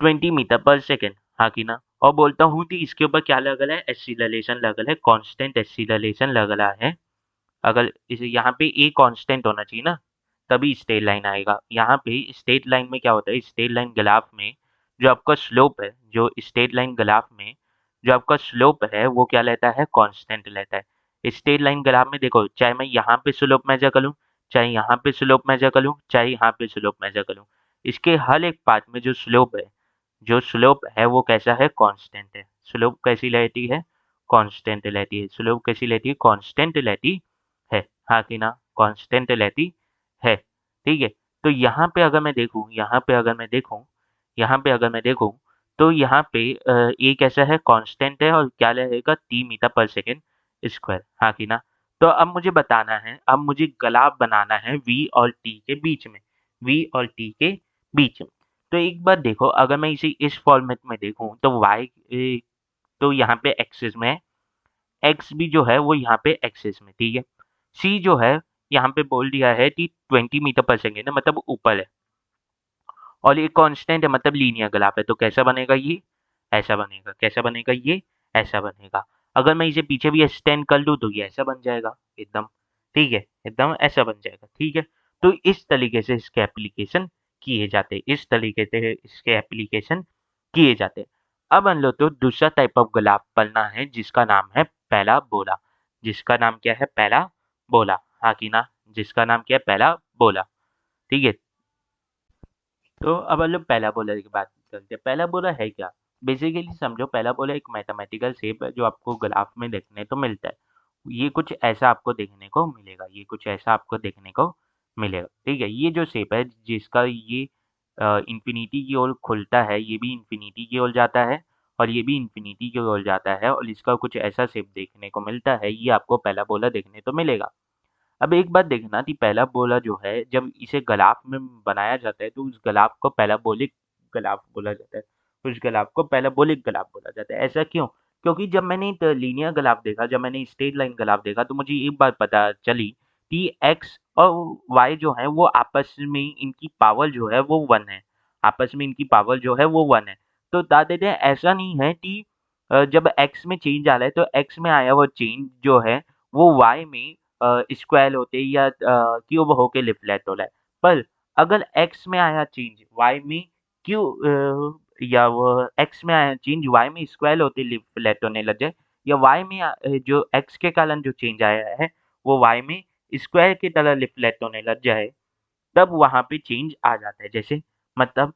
20 मीटर पर सेकेंड, हाँ कि ना? और बोलता हूँ कि इसके ऊपर क्या लग रहा है? एक्सीलरेशन लग रहा है, कांस्टेंट एक्सीलरेशन लग रहा है। अगर इसे यहाँ पे ए कांस्टेंट होना चाहिए ना, तभी स्ट्रेट लाइन आएगा। यहाँ पे स्ट्रेट लाइन में क्या होता है? स्ट्रेट लाइन ग्राफ में जो आपका स्लोप है, जो स्ट्रेट लाइन ग्राफ में जो आपका स्लोप है वो क्या लेता है? कांस्टेंट लेता है। स्ट्रेट लाइन ग्राफ में देखो, चाहे मैं यहाँ पे स्लोप मेजर करूँ, चाहे यहाँ पे स्लोप मेजर करूँ, चाहे यहाँ पे स्लोप मेजर करूँ, इसके हर एक पार्ट में जो स्लोप है वो कैसा है, कांस्टेंट है। स्लोप कैसी रहती है, कांस्टेंट रहती है। स्लोप कैसी रहती है, कांस्टेंट रहती है। हाँ कि ना, कांस्टेंट रहती है। ठीक है, तो यहाँ पे अगर मैं देखूँ, तो यहाँ पे ए कैसा है, कांस्टेंट है, और क्या रहेगा, टी मीटर पर सेकेंड स्क्वायर। हाँ कि ना। तो अब मुझे बताना है, अब मुझे ग्राफ बनाना है वी और टी के बीच में, वी और टी के बीच में। तो एक बार देखो, अगर मैं इसे इस फॉर्मेट में देखूं तो y तो यहाँ पे एक्सिस में है, x भी जो है वो यहाँ पे एक्सिस में, ठीक है। c जो है यहाँ पे बोल दिया है कि 20 मीटर पर सेकेंड है, मतलब ऊपर है, और ये कांस्टेंट है, मतलब लीनियर ग्राफ है। तो कैसा बनेगा ये, ऐसा बनेगा। कैसा बनेगा ये, ऐसा बनेगा। अगर मैं इसे पीछे भी एक्सटेंड कर लूँ तो ये ऐसा बन जाएगा एकदम, ठीक है, एकदम ऐसा बन जाएगा, ठीक है। तो इस तरीके से इसके एप्लीकेशन किए जाते हैं, इस तरीके से इसके एप्लीकेशन किए जाते हैं। अब हम लोग तो दूसरा टाइप ऑफ ग्राफ पढ़ना है जिसका नाम है पैराबोला। जिसका नाम क्या है, पैराबोला। हाँ कि ना, जिसका नाम क्या है, पैराबोला। ठीक है, तो अब हम लोग पैराबोला की बात करते हैं। पैराबोला है क्या? बेसिकली समझो, पैराबोला एक मैथमेटिकल शेप है जो आपको ग्राफ में देखने को मिलता है। ये कुछ ऐसा आपको देखने को मिलेगा, ये कुछ ऐसा आपको देखने को मिलेगा, ठीक है। ये जो शेप है जिसका ये इंफिनिटी की ओर खुलता है, ये भी इंफिनिटी की ओर जाता है, और ये भी इंफिनिटी की ओर जाता है, और इसका कुछ ऐसा शेप देखने को मिलता है, ये आपको पैराबोला देखने को मिलेगा। अब एक बात देखना कि पैराबोला जो है, जब इसे ग्राफ में बनाया जाता है तो उस ग्राफ को पैराबोलिक ग्राफ बोला जाता है, उस ग्राफ को पैराबोलिक ग्राफ बोला जाता है। ऐसा क्यों? क्योंकि जब मैंने एक लीनियर ग्राफ देखा, जब मैंने स्ट्रेट लाइन ग्राफ देखा, तो मुझे एक बात पता चली कि एक्स और वाई जो है वो आपस में इनकी पावर जो है वो वन है, आपस में इनकी पावर जो है वो वन है। तो बता देते हैं, ऐसा नहीं है कि जब एक्स में चेंज आ रहा है तो एक्स में आया हुआ चेंज जो है वो वाई में स्क्वायर होते या क्यूब होके रिफ्लेक्ट हो रहा है। पर अगर एक्स में आया चेंज वाई में क्यू या वो एक्स में आया चेंज वाई में स्क्वायर होते रिफ्लेक्ट होने लग जाए, या वाई में जो एक्स के कारण जो चेंज आया है वो वाई में स्क्वायर की तरह रिफ्लेक्ट होने लग जाए, तब वहाँ पे चेंज आ जाता है। जैसे मतलब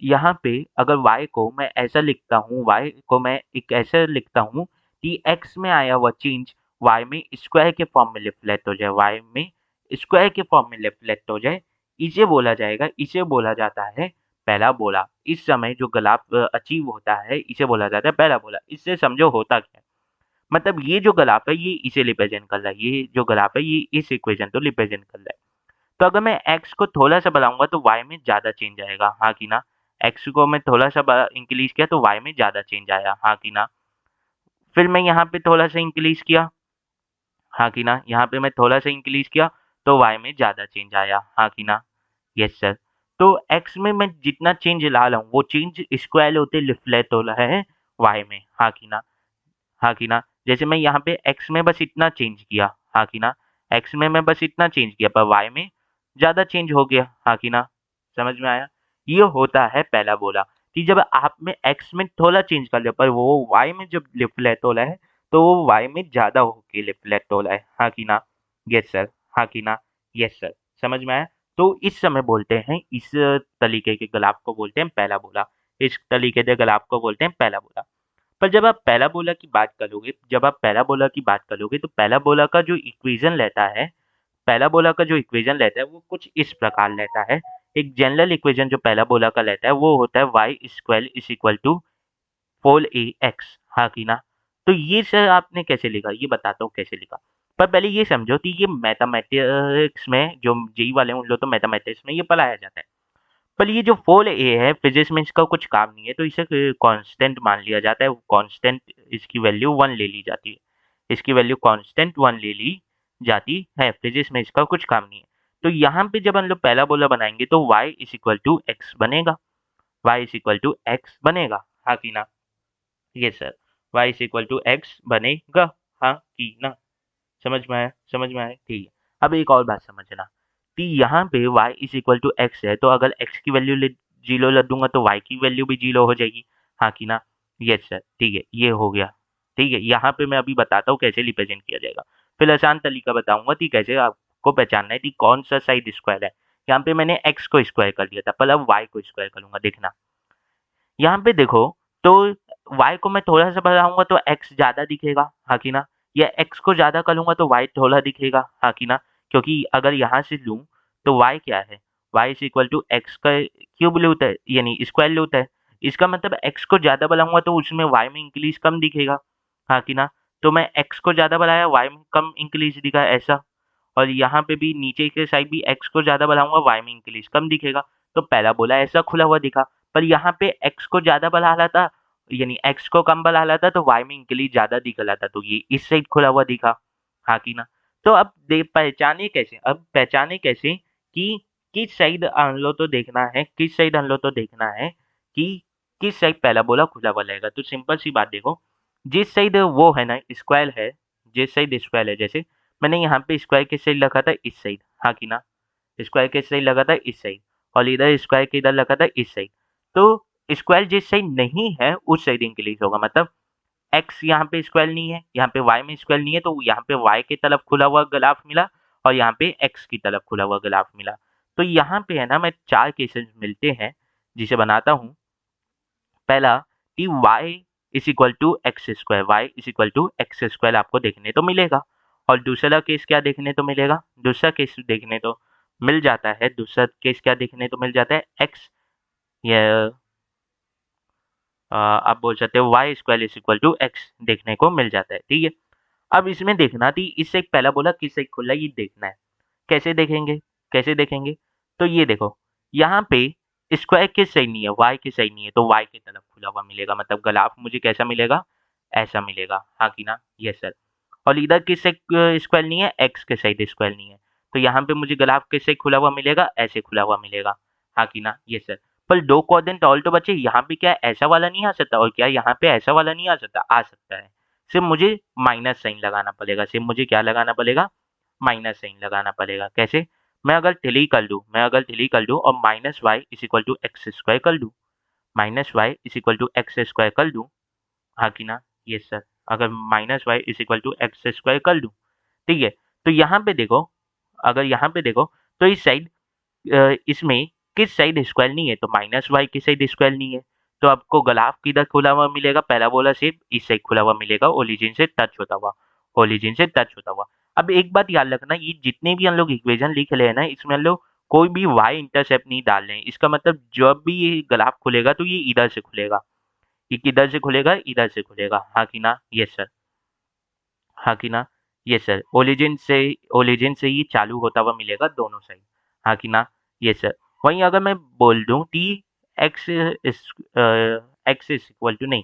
यहाँ पे अगर y को मैं ऐसा लिखता हूँ, y को मैं एक ऐसा लिखता हूँ कि x में आया हुआ चेंज y में स्क्वायर के फॉर्म में रिफ्लेक्ट हो जाए, y में स्क्वायर के फॉर्म में रिफ्लेक्ट हो जाए, इसे बोला जाता है पैराबोला। इस समय जो ग्राफ अचीव होता है इसे बोला जाता है पैराबोला। इससे समझो होता क्या है, मतलब ये जो ग्राफ है ये इसे रिप्रेजेंट कर रहा है, ये जो ग्राफ है ये इस इक्वेशन को रिप्रेजेंट कर रहा है। तो अगर मैं x को थोड़ा-सा बढ़ाऊँगा तो y में ज़्यादा चेंज आएगा, हाँ कि ना? x को मैं थोड़ा-सा इंक्रीज़ किया तो y में ज़्यादा चेंज आया, हाँ कि ना? फिर मैं यहाँ पे थोड़ा-सा इंक्रीज़ किया, हाँ कि ना? यहाँ पे मैं थोड़ा-सा इंक्रीज़ किया तो y में ज़्यादा चेंज आया, हाँ कि ना? Yes sir. तो x में मैं जितना चेंज ला रहा हूँ वो चेंज स्क्वायर होते रिफ्लेक्ट हो रहा है y में, हाँ कि ना? हाँ कि ना? जैसे मैं यहाँ पे x में बस इतना चेंज किया, हाँ कि ना? x में मैं बस इतना चेंज किया पर y में ज़्यादा चेंज हो गया, हाँ कि ना? समझ में आया? ये होता है पैराबोला कि जब आप में x में थोड़ा चेंज कर लिया पर वो y में जब रिफ्लेक्ट हो रहा है तो वो y में ज़्यादा होके रिफ्लेक्ट हो रहा है, हाँ कि ना? यस सर, हाँ कि ना? Yes sir. समझ में आया? तो इस समय बोलते हैं, इस तरीके के ग्राफ को बोलते हैं पैराबोला। इस तरीके के ग्राफ को बोलते हैं पैराबोला। पर जब आप पैराबोला की बात करोगे तो पैराबोला का जो इक्वेशन रहता है, वो कुछ इस प्रकार रहता है। एक जनरल इक्वेशन जो पैराबोला का रहता है वो होता है y square is equal to 4ax, हाँ कि ना? तो ये सर आपने कैसे लिखा, ये बताता हूँ कैसे लिखा। पर पहले ये समझो कि ये मैथमेटिक्स में जो जेई वाले हैं उन लोग तो मैथमेटिक्स में ये पढ़ाया जाता है। पर ये जो 4a है फिजिक्स में इसका कुछ काम नहीं है, तो इसे कांस्टेंट मान लिया जाता है। कांस्टेंट, इसकी वैल्यू 1 ले ली जाती है, इसकी वैल्यू कांस्टेंट 1 ले ली जाती है। फिजिक्स में इसका कुछ काम नहीं है। तो यहाँ पे जब हम लोग पैराबोला बनाएंगे तो y is equal to x बनेगा, y is equal to x बनेगा, हाँ कि ना? ये sir, y is equal to x बनेगा, हाँ कि ना? समझ में आया? समझ में आया? ठीक है। अब एक और बात समझना कि यहाँ पे y is equal to x है, तो अगर x की वैल्यू जीरो रख दूंगा तो y की वैल्यू भी जीरो हो जाएगी, हाँ कि ना? यस सर, ठीक है, ये हो गया। ठीक है, यहाँ पे मैं अभी बताता हूँ कैसे रिप्रेजेंट किया जाएगा। फिर आसान तरीका बताऊंगा कि कैसे आपको पहचानना है कि कौन सा साइड स्क्वायर है। यहाँ पे मैंने एक्स को स्क्वायर कर दिया था, पर अब वाई को स्क्वायर करूंगा। देखना यहाँ पे देखो, तो y को मैं थोड़ा सा बढ़ाऊंगा तो x ज्यादा दिखेगा, हाँ कि ना। या x को ज्यादा करूंगा तो y थोड़ा दिखेगा, हाँ कि ना। क्योंकि अगर यहाँ से लूं तो y क्या है, y is equal to x का क्यूब होता है, यानी स्क्वायर होता है। इसका मतलब x को ज्यादा बढ़ाऊंगा तो उसमें y में इंक्रीज कम दिखेगा, हाँ कि ना। तो मैं x को ज्यादा बढ़ाया, y में कम इंक्रीज दिखा, ऐसा। और यहाँ पे भी नीचे के साइड भी x को ज्यादा बढ़ाऊंगा, y में इंक्रीज कम दिखेगा। तो पहला बोला ऐसा खुला हुआ दिखा, पर यहाँ पे x को ज्यादा बढ़ा रहा था, यानी x को कम बढ़ा रहा था, तो y में इंक्रीज ज्यादा दिख रहा था, तो ये इस साइड खुला हुआ दिखा, हाँ कि ना। तो अब पहचाने कैसे, अब पहचाने कैसे कि किस साइड हम लोग तो देखना है, किस साइड हम लोग तो देखना है कि किस साइड पहला बोला खुला हुआ रहेगा। तो सिंपल सी बात देखो, जिस साइड वो है ना स्क्वायर है, जिस साइड स्क्वायर है, जैसे मैंने यहाँ पे स्क्वायर किस साइड रखा था, इस साइड, हाँ कि ना। स्क्वायर किस साइड लगा था, इस साइड। और इधर स्क्वायर किधर लगा था, इस साइड। तो स्क्वायर जिस साइड नहीं है उस साइड इंक्रीज होगा, मतलब एक्स यहाँ पे स्क्वायर नहीं है, यहाँ पे वाई में स्क्वायर नहीं है, तो यहाँ पे वाई की तरफ खुला हुआ ग्राफ मिला, और यहाँ पे एक्स की तरफ खुला हुआ ग्राफ मिला। तो यहाँ पे है ना, मैं 4 केसेस मिलते हैं जिसे बनाता हूँ। पहला कि y is equal to x square, y is equal to x square आपको देखने तो मिलेगा। और दूसरा केस क्या देखने तो मिलेगा, दूसरा केस देखने तो मिल जाता है, दूसरा केस क्या देखने तो मिल जाता है, एक्स, या आप बोल सकते हो y square is equal to x देखने को मिल जाता है, ठीक है। अब इसमें देखना थी, इससे एक पहला बोला किससे खुला, ये देखना है। कैसे देखेंगे, कैसे देखेंगे, तो ये देखो, यहाँ पे स्क्वायर किस सही नहीं है, वाई की सही नहीं है, तो वाई की तरफ खुला हुआ मिलेगा, मतलब ग्राफ मुझे कैसा मिलेगा, ऐसा मिलेगा, हाँ कि ना, यस सर। और इधर किस से स्क्वायर नहीं है, एक्स के साइड स्क्वायर नहीं है, तो यहाँ पे मुझे ग्राफ किससे खुला हुआ मिलेगा, ऐसे खुला हुआ मिलेगा, हाँ कि ना, यस सर। पर दो कोऑर्डिनेट ऑल तो बचे, यहाँ पे क्या ऐसा वाला नहीं आ सकता, और क्या यहाँ पे ऐसा वाला नहीं आ सकता, आ सकता है। सिर्फ मुझे माइनस साइन लगाना पड़ेगा, सिर्फ मुझे क्या लगाना पड़ेगा, माइनस साइन लगाना पड़ेगा। कैसे, मैं अगर टिली कर लूँ, मैं अगर टिली कर लूँ और minus y is equal to x square कर लूँ, minus y is equal to x square कर लूँ, हाँ कि ना, ये सर। अगर minus y is equal to x square कर लूँ, ठीक है। तो यहाँ पे देखो, अगर यहाँ पे देखो, तो इस साइड इसमें किस साइड स्क्वायर नहीं है, तो माइनस वाई की साइड स्क्वायर नहीं है। तो आपको ग्राफ किधर खुला हुआ मिलेगा, पहला बोला सिर्फ इस साइड खुला हुआ मिलेगा, ओरिजिन से टच होता हुआ, ओरिजिन से टच होता हुआ। अब एक बात याद रखना, ये जितने भी हम लोग इक्वेशन लिख रहे हैं ना, इसमें हम लोग कोई भी वाई इंटरसेप्ट नहीं डाल रहे हैं। इसका मतलब जब भी ये ग्राफ खुलेगा तो ये इधर से खुलेगा, ये किधर से खुलेगा, इधर से खुलेगा, हाँ कि ना, यस सर, हाँ कि ना, यस सर। ओरिजिन से ही चालू होता हुआ मिलेगा दोनों साइड, हाँ कि ना, यस सर। वहीं अगर मैं बोल दूं t x x is equal to नहीं,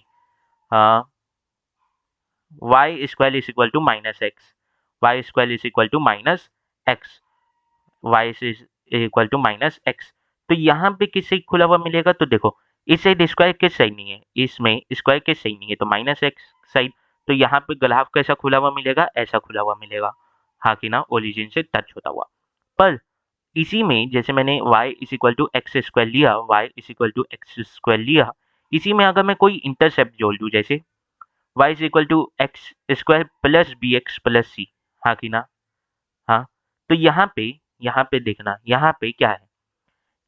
y square is equal to minus x, y square is equal to minus x, y is equal to minus x. तो यहाँ पे किस साइड खुला हुआ मिलेगा, तो देखो इस साइड स्क्वायर किस साइड नहीं है, इसमें स्क्वायर किस साइड नहीं है, तो माइनस एक्स साइड। तो यहाँ पे ग्राफ कैसा खुला हुआ मिलेगा, ऐसा खुला हुआ मिलेगा, हाँ कि ना, ओरिजिन से टच होता हुआ। पर इसी में जैसे मैंने y is equal to x square लिया, y is equal to x square लिया, इसी में अगर मैं कोई इंटरसेप्ट जोड़ दूँ, जैसे y is equal to x square plus b x plus c, हाँ कि ना, हाँ। तो यहाँ पे देखना, यहाँ पे क्या है,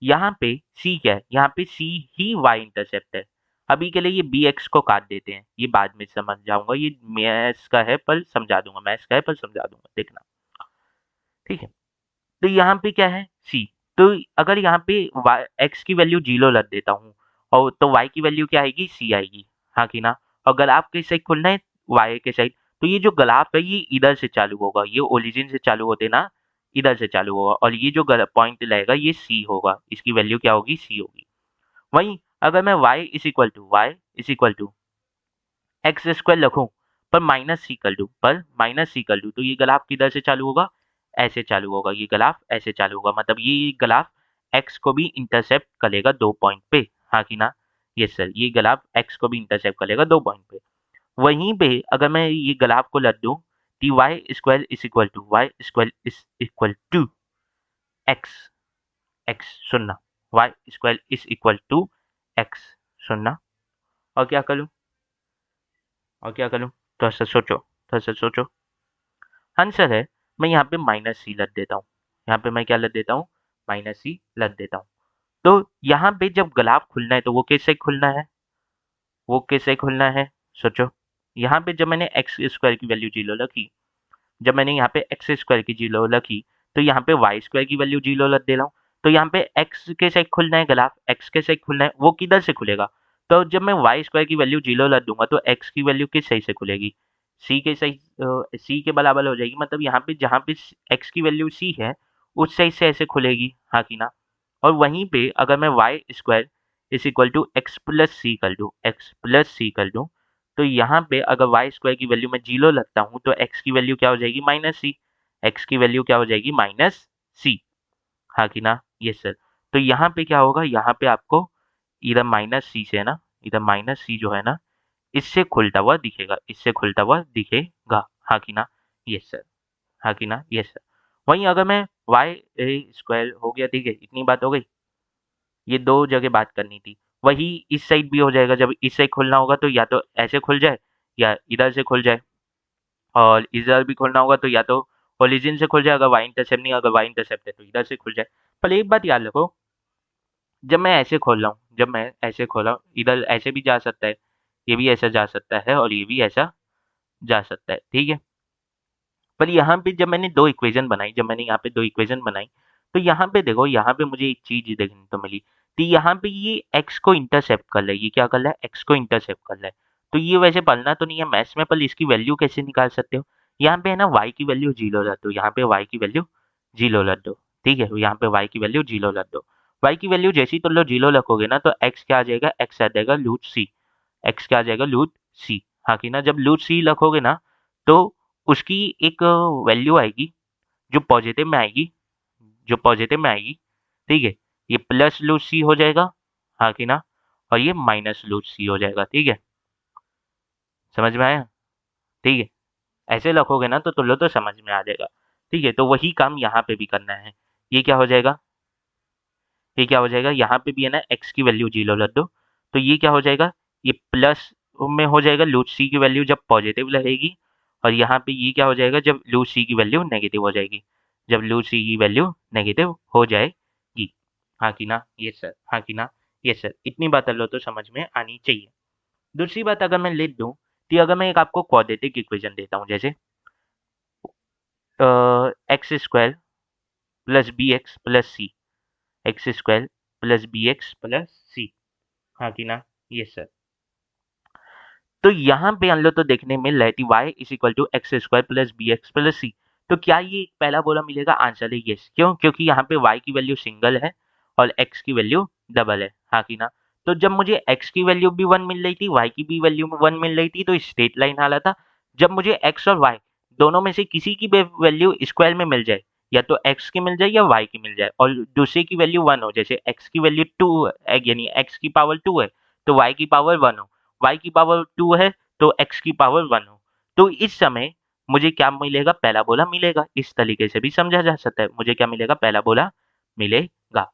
यहाँ पे c क्या है, यहाँ पे c ही y इंटरसेप्ट है। अभी के लिए ये बी एक्स को काट देते हैं, ये बाद में समझ जाऊंगा, ये मैथ्स का है पर समझा दूंगा, मैथ्स का है पर समझा दूंगा, देखना, ठीक है। तो यहाँ पे क्या है, c। तो अगर यहाँ पे x की वैल्यू 0 रख देता हूँ, और तो y की वैल्यू क्या आएगी, c आएगी, हाँ कि ना। और ग्राफ किस साइड खुलना है, y के साइड। तो ये जो ग्राफ है ये इधर से चालू होगा, ये ओरिजिन से चालू होते ना, इधर से चालू होगा, और ये जो पॉइंट रहेगा ये c होगा, इसकी वैल्यू क्या होगी, c होगी। वहीं अगर मैं y is equal to x square रखूं, पर माइनस सी कर लूं, तो ये ग्राफ किधर से चालू होगा, ऐसे चालू होगा, ये ग्राफ ऐसे चालू होगा, मतलब ये ग्राफ एक्स को भी इंटरसेप्ट करेगा 2 पॉइंट पे, हाँ कि ना, यस सर। ये ग्राफ एक्स को भी इंटरसेप्ट करेगा 2 पॉइंट पे। वहीं पे अगर मैं ये ग्राफ को रख दूं, t y square is equal to x, x सुनना, y square is equal to x सुनना। और क्या करूं, और क्या करूं, थोड़ा सा सोचो, थोड़ा सा सोचो। आंसर है, मैं यहाँ पे माइनस सी लग देता हूँ। यहाँ पे मैं क्या लग देता हूँ? माइनस सी लग देता हूँ। तो यहाँ पे जब ग्राफ खुलना है तो वो कैसे खुलना है? वो कैसे खुलना है? सोचो। यहाँ पे जब मैंने एक्स स्क्वायर की वैल्यू 0 रखी, जब मैंने यहाँ पे एक्स स्क्वायर की 0 रखी, तो यहाँ पे वाई स्क्वायर की वैल्यू 0 रख दे रहा हूँ। तो यहाँ पे एक्स के साइड खुलना है ग्राफ, एक्स के साइड खुलना है, वो किधर से खुलेगा? तो जब मैं वाई स्क्वायर की वैल्यू 0 रख दूंगा तो एक्स की वैल्यू किस सही से खुलेगी? सी के सही, सी के बराबर हो जाएगी। मतलब यहाँ पे जहाँ पे एक्स की वैल्यू सी है, उस साइड से ऐसे खुलेगी, हाँ कि ना? और वहीं पे अगर मैं y square is equal to x plus c कर दूँ, एक्स प्लस सी कर दूँ, तो यहाँ पे अगर वाई स्क्वायर की वैल्यू मैं 0 लगता हूँ तो एक्स की वैल्यू क्या हो जाएगी? माइनस सी। एक्स की वैल्यू क्या हो जाएगी? माइनस सी, हाँ कि ना? Yes sir. तो यहाँ पे क्या होगा? यहाँ पे आपको इधर माइनस सी से है ना, इधर माइनस सी जो है ना, इससे खुलता हुआ दिखेगा, इससे खुलता हुआ दिखेगा, हाँ कि ना? यस सर, हाँ कि ना? Yes sir. वहीं अगर मैं वाई स्क्वायर हो गया, ठीक है, इतनी बात हो गई। ये दो जगह बात करनी थी। वही इस साइड भी हो जाएगा, जब इस साइड खुलना होगा तो या तो ऐसे खुल जाए या इधर से खुल जाए, और इधर भी खोलना होगा तो या तो ओरिजिन से खुल जाए, अगर वाई इंटरसेप्ट नहीं, अगर वाई इंटरसेप्ट है तो इधर से खुल जाए। पर एक बात याद रखो, जब मैं ऐसे खोल रहा हूँ, जब मैं ऐसे खोल रहा हूँ, इधर ऐसे भी जा सकता है, ये भी ऐसा जा सकता है और ये भी ऐसा जा सकता है, ठीक है। पर यहाँ पे जब मैंने दो इक्वेशन बनाई, जब मैंने यहाँ पे दो इक्वेशन बनाई, तो यहाँ पे देखो, यहाँ पे मुझे एक चीज देखने तो मिली, तो यहाँ पे ये x को इंटरसेप्ट कर रहा है, ये क्या कर रहा है? x को इंटरसेप्ट कर रहा है। तो ये वैसे पढ़ना तो नहीं है मैथ्स में, पर इसकी वैल्यू कैसे निकाल सकते हो? यहाँ पे है ना y की वैल्यू 0 रख दो, यहाँ पे y की वैल्यू 0 रख दो, ठीक है, यहाँ पे y की वैल्यू 0 रख दो। y की वैल्यू जैसी तो लो 0 रखोगे ना, तो x क्या आ जाएगा? x आ जाएगा रूट सी, एक्स क्या आ जाएगा? रूट सी, हाँ कि ना? जब रूट सी रखोगे ना, तो उसकी एक वैल्यू आएगी जो पॉजिटिव में आएगी, जो पॉजिटिव में आएगी, ठीक है। ये प्लस रूट सी हो जाएगा, हाँ कि ना? और ये माइनस रूट सी हो जाएगा, ठीक है। समझ में आया? ठीक है। ऐसे रखोगे ना तो तुम लोग तो समझ में आ जाएगा, ठीक है। तो वही काम यहाँ पे भी करना है। ये क्या हो जाएगा? ये क्या हो जाएगा? यहाँ पे भी है ना एक्स की वैल्यू 0 रख दो, तो ये क्या हो जाएगा? ये प्लस में हो जाएगा रूट सी की वैल्यू जब पॉजिटिव रहेगी, और यहाँ पे ये क्या हो जाएगा? जब रूट सी की वैल्यू नेगेटिव हो जाएगी, जब रूट सी की वैल्यू नेगेटिव हो जाएगी, हाँ कि ना? ये सर, हाँ कि ना? ये सर, इतनी बात लो तो समझ में आनी चाहिए। दूसरी बात अगर मैं लिख दूँ, तो अगर मैं एक आपको क्वाड्रेटिक इक्वेशन देता हूँ, जैसे x square plus b x plus c, x square plus b x plus c, हाँ कि ना? ये सर। तो यहाँ पे हम लोग तो देखने में लेती y is equal to x square plus b x plus c. तो क्या ये पहला बोला मिलेगा? आंसर है यस। क्यों? क्योंकि यहाँ पे y की वैल्यू सिंगल है और x की वैल्यू डबल है, हाँ कि ना? तो जब मुझे x की वैल्यू भी 1 मिल रही थी, y की भी वैल्यू 1 मिल रही थी, तो स्ट्रेट लाइन हाल था। जब मुझे x और y दोनों में से किसी की भी वैल्यू स्क्वायर में मिल जाए, या तो x की मिल जाए या y की मिल जाए, और दूसरे की वैल्यू 1 हो, जैसे x की वैल्यू 2 यानी x की पावर 2 है, तो y की पावर 1 हो, y की पावर 2 है तो x की पावर 1 हो, तो इस समय मुझे क्या मिलेगा? पैराबोला मिलेगा। इस तरीके से भी समझा जा सकता है। मुझे क्या मिलेगा? पैराबोला मिलेगा,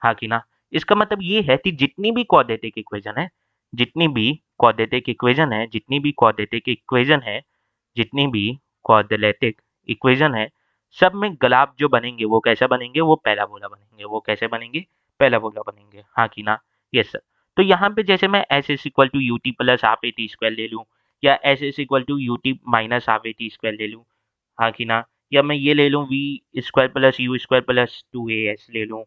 हाँ कि ना? इसका मतलब ये है कि जितनी भी क्वाड्रेटिक इक्वेशन है, जितनी भी क्वाड्रेटिक इक्वेशन है, जितनी भी क्वाड्रेटिक इक्वेशन है, जितनी भी क्वाड्रेटिक इक्वेशन है, सब में ग्राफ जो बनेंगे वो कैसा बनेंगे? वो पैराबोला बनेंगे। वो कैसे बनेंगे? पैराबोला बनेंगे, हाँ कि ना? Yes sir. तो यहाँ पे जैसे मैं s is equal to u t plus half a t square ले लूँ, या s is equal to u t minus half a t square ले लूँ, हाँ कि ना? या मैं ये ले लूँ v square plus u square plus two a s ले लूँ,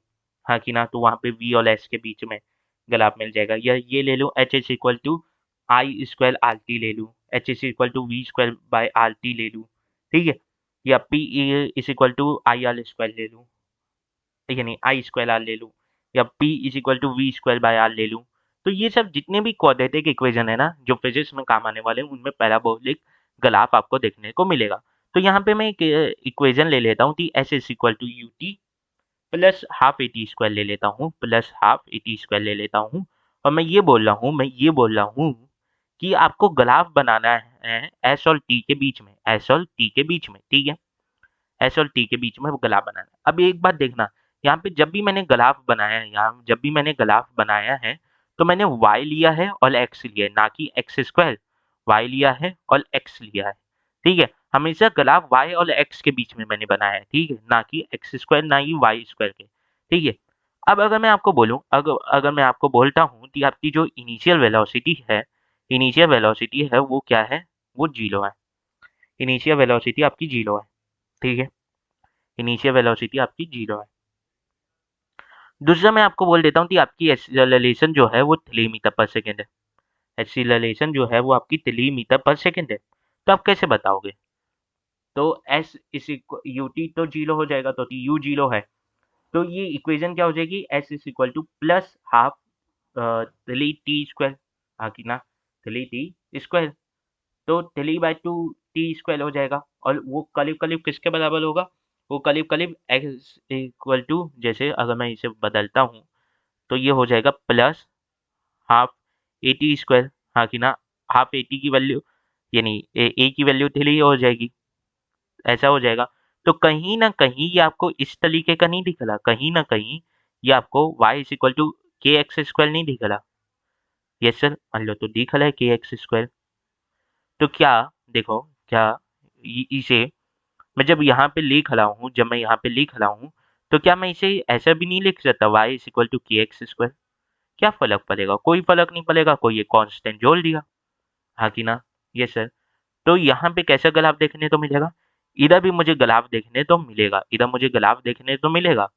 हाँ कि ना? तो वहाँ पे वी और एस के बीच में ग्राफ मिल जाएगा। या ये ले लूँ h is equal to i square r t ले लूँ, h is equal to v square by r t ले लूँ, ठीक है। या p is equal to i r square ले लूँ, यानी आई स्क्वायर आर ले लूँ, या p is equal to v square by r ले लूँ। तो ये सब जितने भी क्वाड्रेटिक इक्वेशन है ना, जो फिजिक्स में काम आने वाले हैं, उनमें पैराबोलिक ग्राफ आपको देखने को मिलेगा। तो यहाँ पे मैं एक इक्वेशन ले लेता हूँ कि s is equal to u t plus half a t square ले लेता हूँ, plus half a t square ले लेता हूँ। और मैं ये बोल रहा हूँ कि आपको ग्राफ बनाना है एस और टी के बीच में, एस और टी के बीच में, ठीक है। एस और टी के बीच में ग्राफ बनाना है। अब एक बात देखना, यहाँ पे जब भी मैंने ग्राफ बनाया है, यहाँ जब भी मैंने ग्राफ बनाया है, तो मैंने y लिया है और x लिया है, ना कि एक्स स्क्वायर। y लिया है और x लिया है, ठीक है। हमेशा ग्राफ y और x के बीच में मैंने बनाया है, ठीक है, ना कि एक्स स्क्वायर ना ही वाई स्क्वायर के, ठीक है। अब अगर मैं आपको बोलूँ, अगर मैं आपको बोलता हूँ कि आपकी जो इनिशियल वेलोसिटी है वो क्या है, वो जीरो है। इनिशियल वेलोसिटी आपकी जीरो है, ठीक है, इनिशियल वेलोसिटी आपकी जीरो है। दूसरा मैं आपको बोल देता हूँ कि आपकी एक्सीलरेशन जो है वो 3 मीटर पर सेकेंड है। एक्सीलरेशन जो है वो आपकी 3 मीटर पर सेकेंड है। तो आप कैसे बताओगे? तो एस इस यू टी तो जीरो हो जाएगा, तो यू जीरो है, तो ये इक्वेशन क्या हो जाएगी, S is equal to plus half 3t square, हाँ कि ना, 3t स्क्वायर, तो 3/2 टी स्क्वायर हो जाएगा। और वो करीब करीब किसके बराबर होगा, वो करीब करीब एक्स इक्वल टू, जैसे अगर मैं इसे बदलता हूँ तो ये हो जाएगा plus half a t square, हाँ कि ना, हाफ ए टी की वैल्यू यानी ए की वैल्यू 3 हो जाएगी, ऐसा हो जाएगा। तो कहीं न कहीं ये आपको इस तरीके का नहीं दिख रहा, कहीं न कहीं ये आपको y इज़ इक्वल टू के एक्स स्क्वायर नहीं दिख रहा। यस सर, मान लो तो दिख रहा है के एक्स स्क्वायर। तो क्या देखो, क्या इसे मैं जब यहाँ पे लिख रहा हूँ, जब मैं यहाँ पे लिख रहा हूँ, तो क्या मैं इसे ऐसा भी नहीं लिख सकता y इज़ इक्वल टू के एक्स स्क्वायर? क्या फ़र्क पड़ेगा? कोई फ़र्क नहीं पड़ेगा, कोई एक कांस्टेंट जोड़ दिया, हाँ कि ना? Yes sir. तो यहाँ पे कैसा ग्राफ देखने तो मिलेगा? इधर भी मुझे ग्राफ देखने तो मिलेगा, इधर मुझे ग्राफ देखने तो मिलेगा।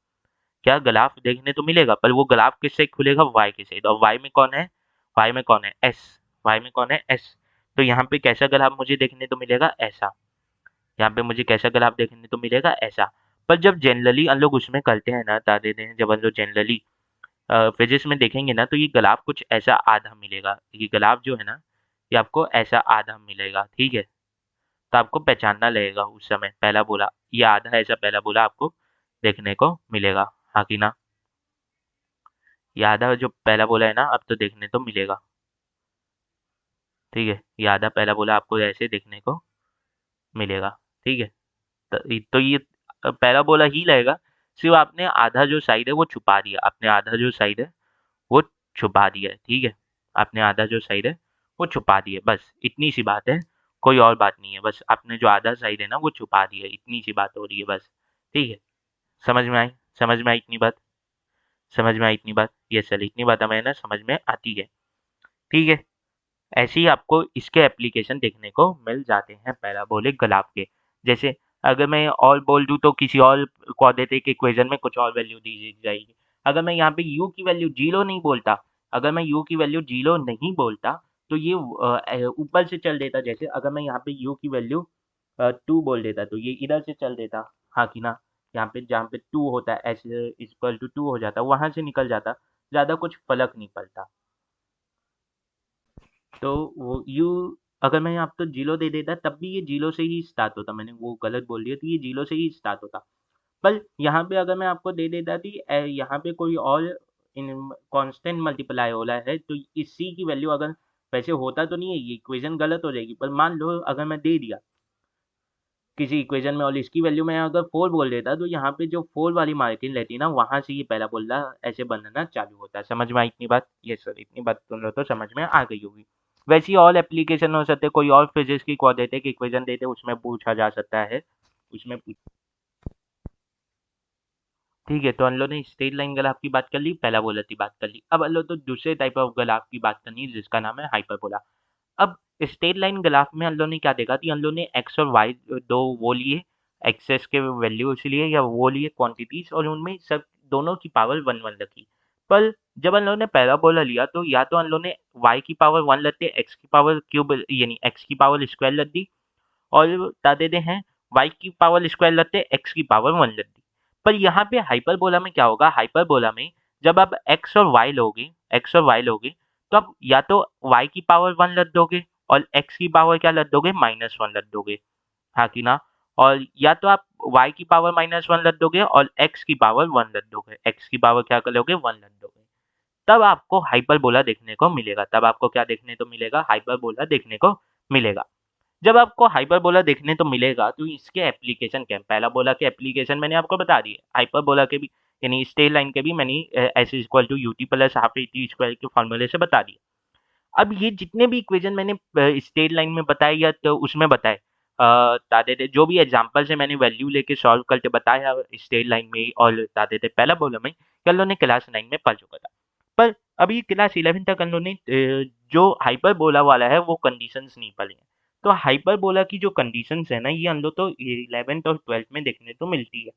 क्या ग्राफ देखने तो मिलेगा, पर वो ग्राफ किससे खुलेगा, y के साइड, और y में कौन है, y में कौन है, s, y में कौन है, s। तो यहाँ पे कैसा ग्राफ मुझे देखने तो मिलेगा, ऐसा। यहाँ पे मुझे कैसा ग्राफ देखने तो मिलेगा, ऐसा। पर जब जनरली हम लोग उसमें करते हैं ना तारे दिन, जब हम लोग जनरली फिजिक्स में देखेंगे ना, तो ये ग्राफ कुछ ऐसा आधा मिलेगा, ये ग्राफ जो है ना, ये आपको ऐसा आधा मिलेगा, ठीक है। तो आपको पहचानना लगेगा उस समय पहला बोला, ये आधा ऐसा पहला बोला आपको देखने को मिलेगा, हाँ कि ना। ये आधा जो पहला बोला है ना, अब तो देखने तो मिलेगा, ठीक है, ये आधा पहला बोला आपको ऐसे देखने को मिलेगा, ठीक है। तो ये पहला बोला ही रहेगा, सिर्फ आपने आधा जो साइड है वो छुपा दिया, आपने आधा जो साइड है वो छुपा दिया है, ठीक है, आपने आधा जो साइड है वो छुपा दिया, बस इतनी सी बात है, कोई और बात नहीं है, बस आपने जो आधा साइड है ना वो छुपा दिया, इतनी सी बात हो रही है बस, ठीक है। समझ में आई, समझ में आई इतनी बात, समझ में आई इतनी बात, ये सर इतनी बात हमें ना समझ में आती है, ठीक है। ऐसे ही आपको इसके एप्लीकेशन देखने को मिल जाते हैं पैराबोलिक ग्राफ के। जैसे अगर मैं और बोल दूँ तो किसी और क्वाड्रेटिक इक्वेशन में कुछ और वैल्यू दी जाएगी। अगर मैं यहाँ पे u की वैल्यू 0 नहीं बोलता, अगर मैं u की वैल्यू 0 नहीं बोलता, तो ये ऊपर से चल देता। जैसे अगर मैं यहाँ पे u की वैल्यू 2 बोल देता, तो ये इधर से चल देता, हाँ कि ना? यहाँ पे जहाँ पे 2 होता है, s इक्वल टू 2 हो जाता, वहाँ से निकल जाता, ज़्यादा कुछ फ़र्क नहीं पड़ता। तो वो यू अगर मैं यहाँ पे जीरो दे देता तब भी ये जीरो से ही स्टार्ट होता, मैंने वो गलत बोल दिया, तो ये जीरो से ही स्टार्ट होता। पर यहाँ पे अगर मैं आपको दे देता कि यहाँ पे कोई और इन कांस्टेंट मल्टीप्लाई हो रहा है, तो इस सी की वैल्यू अगर वैसे होता तो नहीं है, ये इक्वेशन गलत हो जाएगी। पर मान लो अगर मैं दे दिया किसी इक्वेशन में और इसकी वैल्यू मैं अगर 4 बोल देता, तो यहाँ पे जो 4 वाली मार्जिन रहती है ना, वहाँ से ये पहला बोलना ऐसे बनना चालू होता है। समझ में आई इतनी बात? यस सर, इतनी बात तुम लोग तो समझ में आ गई होगी। वैसे ही और एप्लीकेशन हो सकते हैं, कोई और फिजिक्स की क्वाड्रेटिक इक्वेशन देते उसमें पूछा जा सकता है, उसमें ठीक है। तो हम लोग ने स्ट्रेट लाइन ग्राफ की बात कर ली, पैराबोला की बात कर ली। अब हम लोग तो दूसरे टाइप ऑफ ग्राफ की बात करनी है जिसका नाम है हाइपरबोला। अब स्ट्रेट लाइन ग्राफ में हम लोग ने क्या देखा कि हम लोग ने एक्स और वाई दो वो लिए, एक्सेस के वैल्यूज लिए या वो लिए क्वांटिटीज, और उनमें सब दोनों की पावर 1 1 रखी। पर जब हम लोग ने पैराबोला लिया तो या तो हम लोग ने वाई की पावर 1 रख दी, एक्स की पावर क्यूब यानी एक्स की पावर स्क्वायर रख दी, और बता देते हैं वाई की पावर स्क्वायर रखते एक्स की पावर 1 रख दी। पर यहाँ पे हाइपरबोला में क्या होगा, हाइपरबोला में जब आप एक्स और वाई लोगे, तो आप या तो वाई की पावर 1 रख दोगे और एक्स की पावर क्या रख दोगे, -1 रख दोगे, हाँ कि ना? और या तो आप y की पावर -1 रख दोगे और x की पावर 1 रख दोगे, x की पावर क्या कर लोगे, 1 रख दोगे। तब आपको हाइपरबोला देखने को मिलेगा, तब आपको क्या देखने को मिलेगा, हाइपरबोला देखने को मिलेगा। जब आपको हाइपरबोला देखने तो मिलेगा, तो इसके एप्लीकेशन क्या है? पैराबोला के एप्लीकेशन मैंने आपको बता दिए, हाइपरबोला के भी यानी स्ट्रेट लाइन के भी मैंने s equal to ut plus half a t square के फॉर्मूले से बता दिए। अब ये जितने भी इक्वेशन मैंने स्ट्रेट लाइन में बताए या तो उसमें बताए, बता देते जो भी एग्जांपल से मैंने वैल्यू लेके सॉल्व करके बताया स्ट्रेट लाइन में और बता देते पैराबोला में कि हम लोगों ने क्लास 9 में पढ़ चुका था। पर अभी क्लास 11 तक हम लोगों ने जो हाइपरबोला वाला है वो कंडीशंस नहीं पढ़ी हैं। तो हाइपरबोला की जो कंडीशंस है ना ये हम लोग तो 11th और 12th में देखने को मिलती है।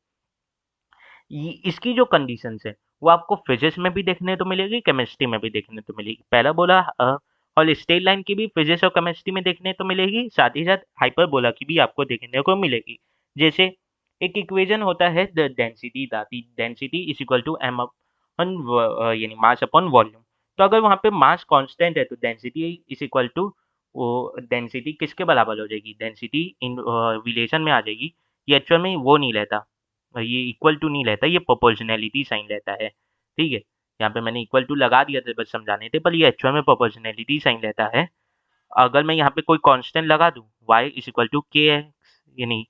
इसकी जो कंडीशंस है वो आपको फिजिक्स में भी देखने को मिलेगी, केमिस्ट्री में भी देखने को मिलेगी। पैराबोला और स्ट्रेट लाइन की भी फिजिक्स और केमिस्ट्री में देखने को मिलेगी, साथ ही साथ हाइपरबोला की भी आपको देखने को मिलेगी। जैसे एक इक्वेशन होता है the density density is equal to m upon यानी मास अपॉन वॉल्यूम। तो अगर वहाँ पे मास कांस्टेंट है तो डेंसिटी इज इक्वल टू वो डेंसिटी किसके बराबर हो जाएगी, डेंसिटी इन रिलेशन में आ जाएगी। ये एक्चुअल में वो नहीं रहता, ये इक्वल टू नहीं रहता, ये प्रोपोर्शनैलिटी साइन रहता है, ठीक है। यहाँ पे मैंने इक्वल टू लगा दिया था बस समझाने थे, पर ये एक्चुअल में प्रोपोर्शनैलिटी साइन रहता है। अगर मैं यहाँ पे कोई कांस्टेंट लगा दूँ y इज इक्वल टू के एक्स, यानी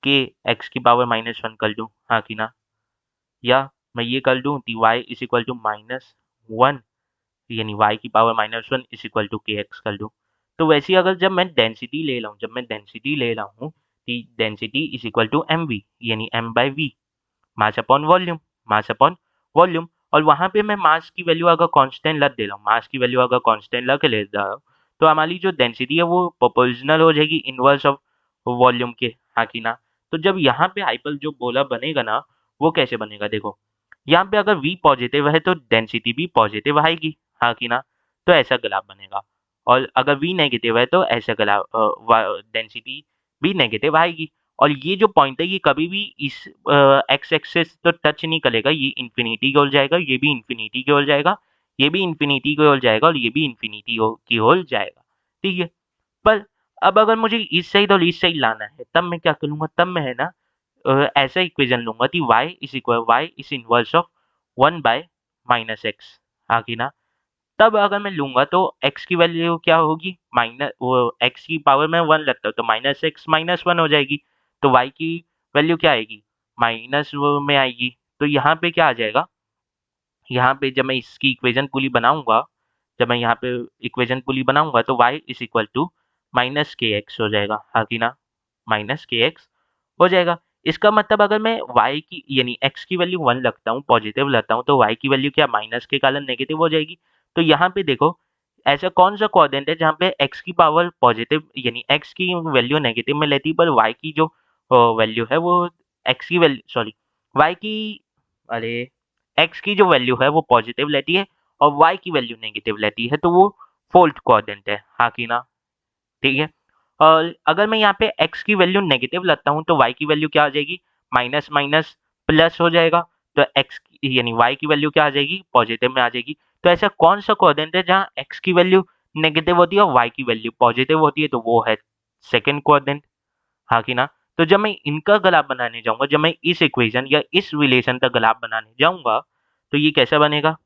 के एक्स की पावर -1 कर दूँ, हाँ कि ना, या मैं ये कर दूँ कि y इज इक्वल टू -1 यानी y की पावर -1 इज इक्वल टू के एक्स कर दूँ। तो वैसे ही अगर जब मैं डेंसिटी ले रहा हूँ, कि density is equal to m v यानी m by v, mass upon volume, mass upon volume. और वहाँ पे मैं मास की वैल्यू अगर कांस्टेंट रख दे रहा हूँ, मास की वैल्यू अगर कांस्टेंट रख ले रहा हूँ, तो हमारी जो डेंसिटी है वो प्रोपोर्शनल हो जाएगी इनवर्स ऑफ वॉल्यूम के, हाँ कि ना। तो जब यहाँ पे हाइपर जो बोला बनेगा ना, वो कैसे बनेगा देखो, यहाँ पे अगर v पॉजिटिव है तो डेंसिटी भी पॉजिटिव आएगी, हाँ कि ना। तो ऐसा ग्राफ बनेगा। और अगर v नेगेटिव है तो ऐसा ग्राफ डेंसिटी भी नेगेटिव आएगी। और ये जो पॉइंट है ये कभी भी इस एक्स एक्सिस तो टच नहीं करेगा, ये इन्फिनिटी की ओर जाएगा, ये भी इन्फिनिटी की ओर जाएगा, ये भी इन्फिनिटी की ओर जाएगा और ये भी इन्फिनिटी की ओर जाएगा, ठीक है। पर अब अगर मुझे इस साइड और इस साइड लाना है तब मैं क्या करूँगा, तब मैं है ना ऐसा इक्वेशन लूँगा कि y is inverse of 1 bye minus x, हाँ कि ना। तब अगर मैं लूँगा तो x की वैल्यू क्या होगी, माइनस वो x की पावर में 1 लगता है तो माइनस एक्स माइनस 1 हो जाएगी। तो y की वैल्यू क्या आएगी, माइनस वो में आएगी। तो यहाँ पे क्या आ जाएगा, यहाँ पे जब मैं इसकी इक्वेशन पूरी बनाऊँगा, जब मैं यहाँ पे इक्वेशन पूरी बनाऊँगा तो y is equal to minus k x हो जाएगा, हाँ कि ना, माइनस के एक्स हो जाएगा। इसका मतलब अगर मैं y की यानी x की वैल्यू 1 लगता हूँ, पॉजिटिव लगता हूँ, तो y की वैल्यू क्या माइनस के कारण नेगेटिव हो जाएगी। तो यहाँ पे देखो ऐसा कौन सा कोऑर्डिनेट है जहाँ पे x की पावर पॉजिटिव यानी x की वैल्यू नेगेटिव में लेती है, पर y की जो वैल्यू है वो x की वैल्यू सॉरी y की अरे x की जो वैल्यू है वो पॉजिटिव लेती है और y की वैल्यू नेगेटिव लेती है, तो वो फोल्ट कोऑर्डिनेट है, हाँ कि ना, ठीक है। और अगर मैं यहाँ पे x की वैल्यू नेगेटिव लगता हूँ तो y की वैल्यू क्या आ जाएगी, माइनस माइनस प्लस हो जाएगा। तो x यानी y की वैल्यू क्या आ जाएगी, पॉजिटिव में आ जाएगी। तो ऐसा कौन सा कोऑर्डिनेट है जहाँ x की वैल्यू नेगेटिव होती है और y की वैल्यू पॉजिटिव होती है, तो वो है सेकंड कोऑर्डिनेट, हाँ कि ना। तो जब मैं इनका ग्राफ बनाने जाऊंगा, जब मैं इस इक्वेशन या इस रिलेशन का ग्राफ बनाने जाऊंगा, तो ये कैसा बनेगा,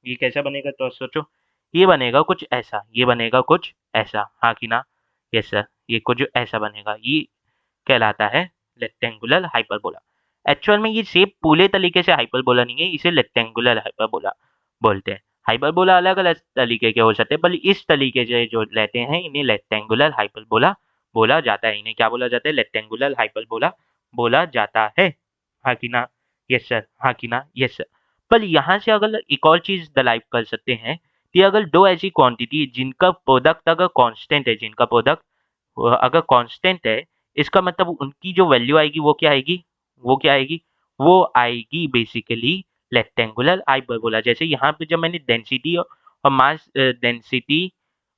ये कैसा बनेगा तो सोचो, ये बनेगा कुछ ऐसा, ये बनेगा कुछ ऐसा, हाँ कि ना। यस सर, ये कुछ ऐसा बनेगा, ये कहलाता है रेक्टेंगुलर हाइपरबोला। एक्चुअल में ये शेप पूरे तरीके से हाइपरबोला नहीं है, इसे रेक्टेंगुलर हाइपरबोला बोलते हैं। हाइपरबोला अलग अलग तरीके के हो सकते हैं, पर इस तरीके से जो लेते हैं इन्हें रेक्टेंगुलर हाइपरबोला बोला जाता है। इन्हें क्या बोला जाता है, रेक्टेंगुलर हाइपरबोला बोला जाता है, हाँ कि ना। यस सर, हाँ कि ना, यस सर। पर यहाँ से अगर एक और चीज दराइव कर सकते हैं कि अगर दो ऐसी क्वांटिटी जिनका प्रोडक्ट अगर कांस्टेंट है, जिनका प्रोडक्ट अगर कांस्टेंट है, इसका मतलब उनकी जो वैल्यू आएगी वो क्या आएगी, वो क्या आएगी, वो आएगी बेसिकली रेक्टेंगुलर हाइपरबोला। जैसे यहाँ पे जब मैंने डेंसिटी और मास डेंसिटी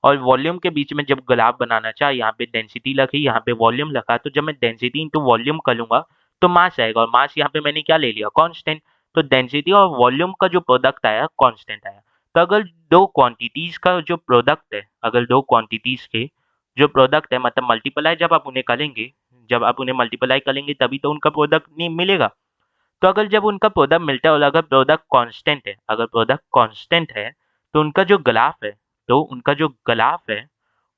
और वॉल्यूम के बीच में जब ग्राफ बनाना चाहा, यहाँ पे डेंसिटी लगी, यहाँ पे वॉल्यूम लगा, तो जब मैं डेंसिटी इंटू वॉल्यूम करूंगा तो मास आएगा, और मास यहाँ पे मैंने क्या ले लिया, कांस्टेंट। तो डेंसिटी और वॉल्यूम का जो प्रोडक्ट आया कांस्टेंट आया। तो अगर दो क्वांटिटीज का जो प्रोडक्ट है, अगर दो क्वांटिटीज के जो प्रोडक्ट है मतलब मल्टीप्लाई जब आप उन्हें करेंगे, जब आप उन्हें मल्टीप्लाई करेंगे तभी तो उनका प्रोडक्ट नहीं मिलेगा। तो अगर जब उनका प्रोडक्ट मिलता है और अगर प्रोडक्ट कांस्टेंट है, अगर प्रोडक्ट कांस्टेंट है, तो उनका जो ग्राफ है, तो उनका जो ग्राफ है,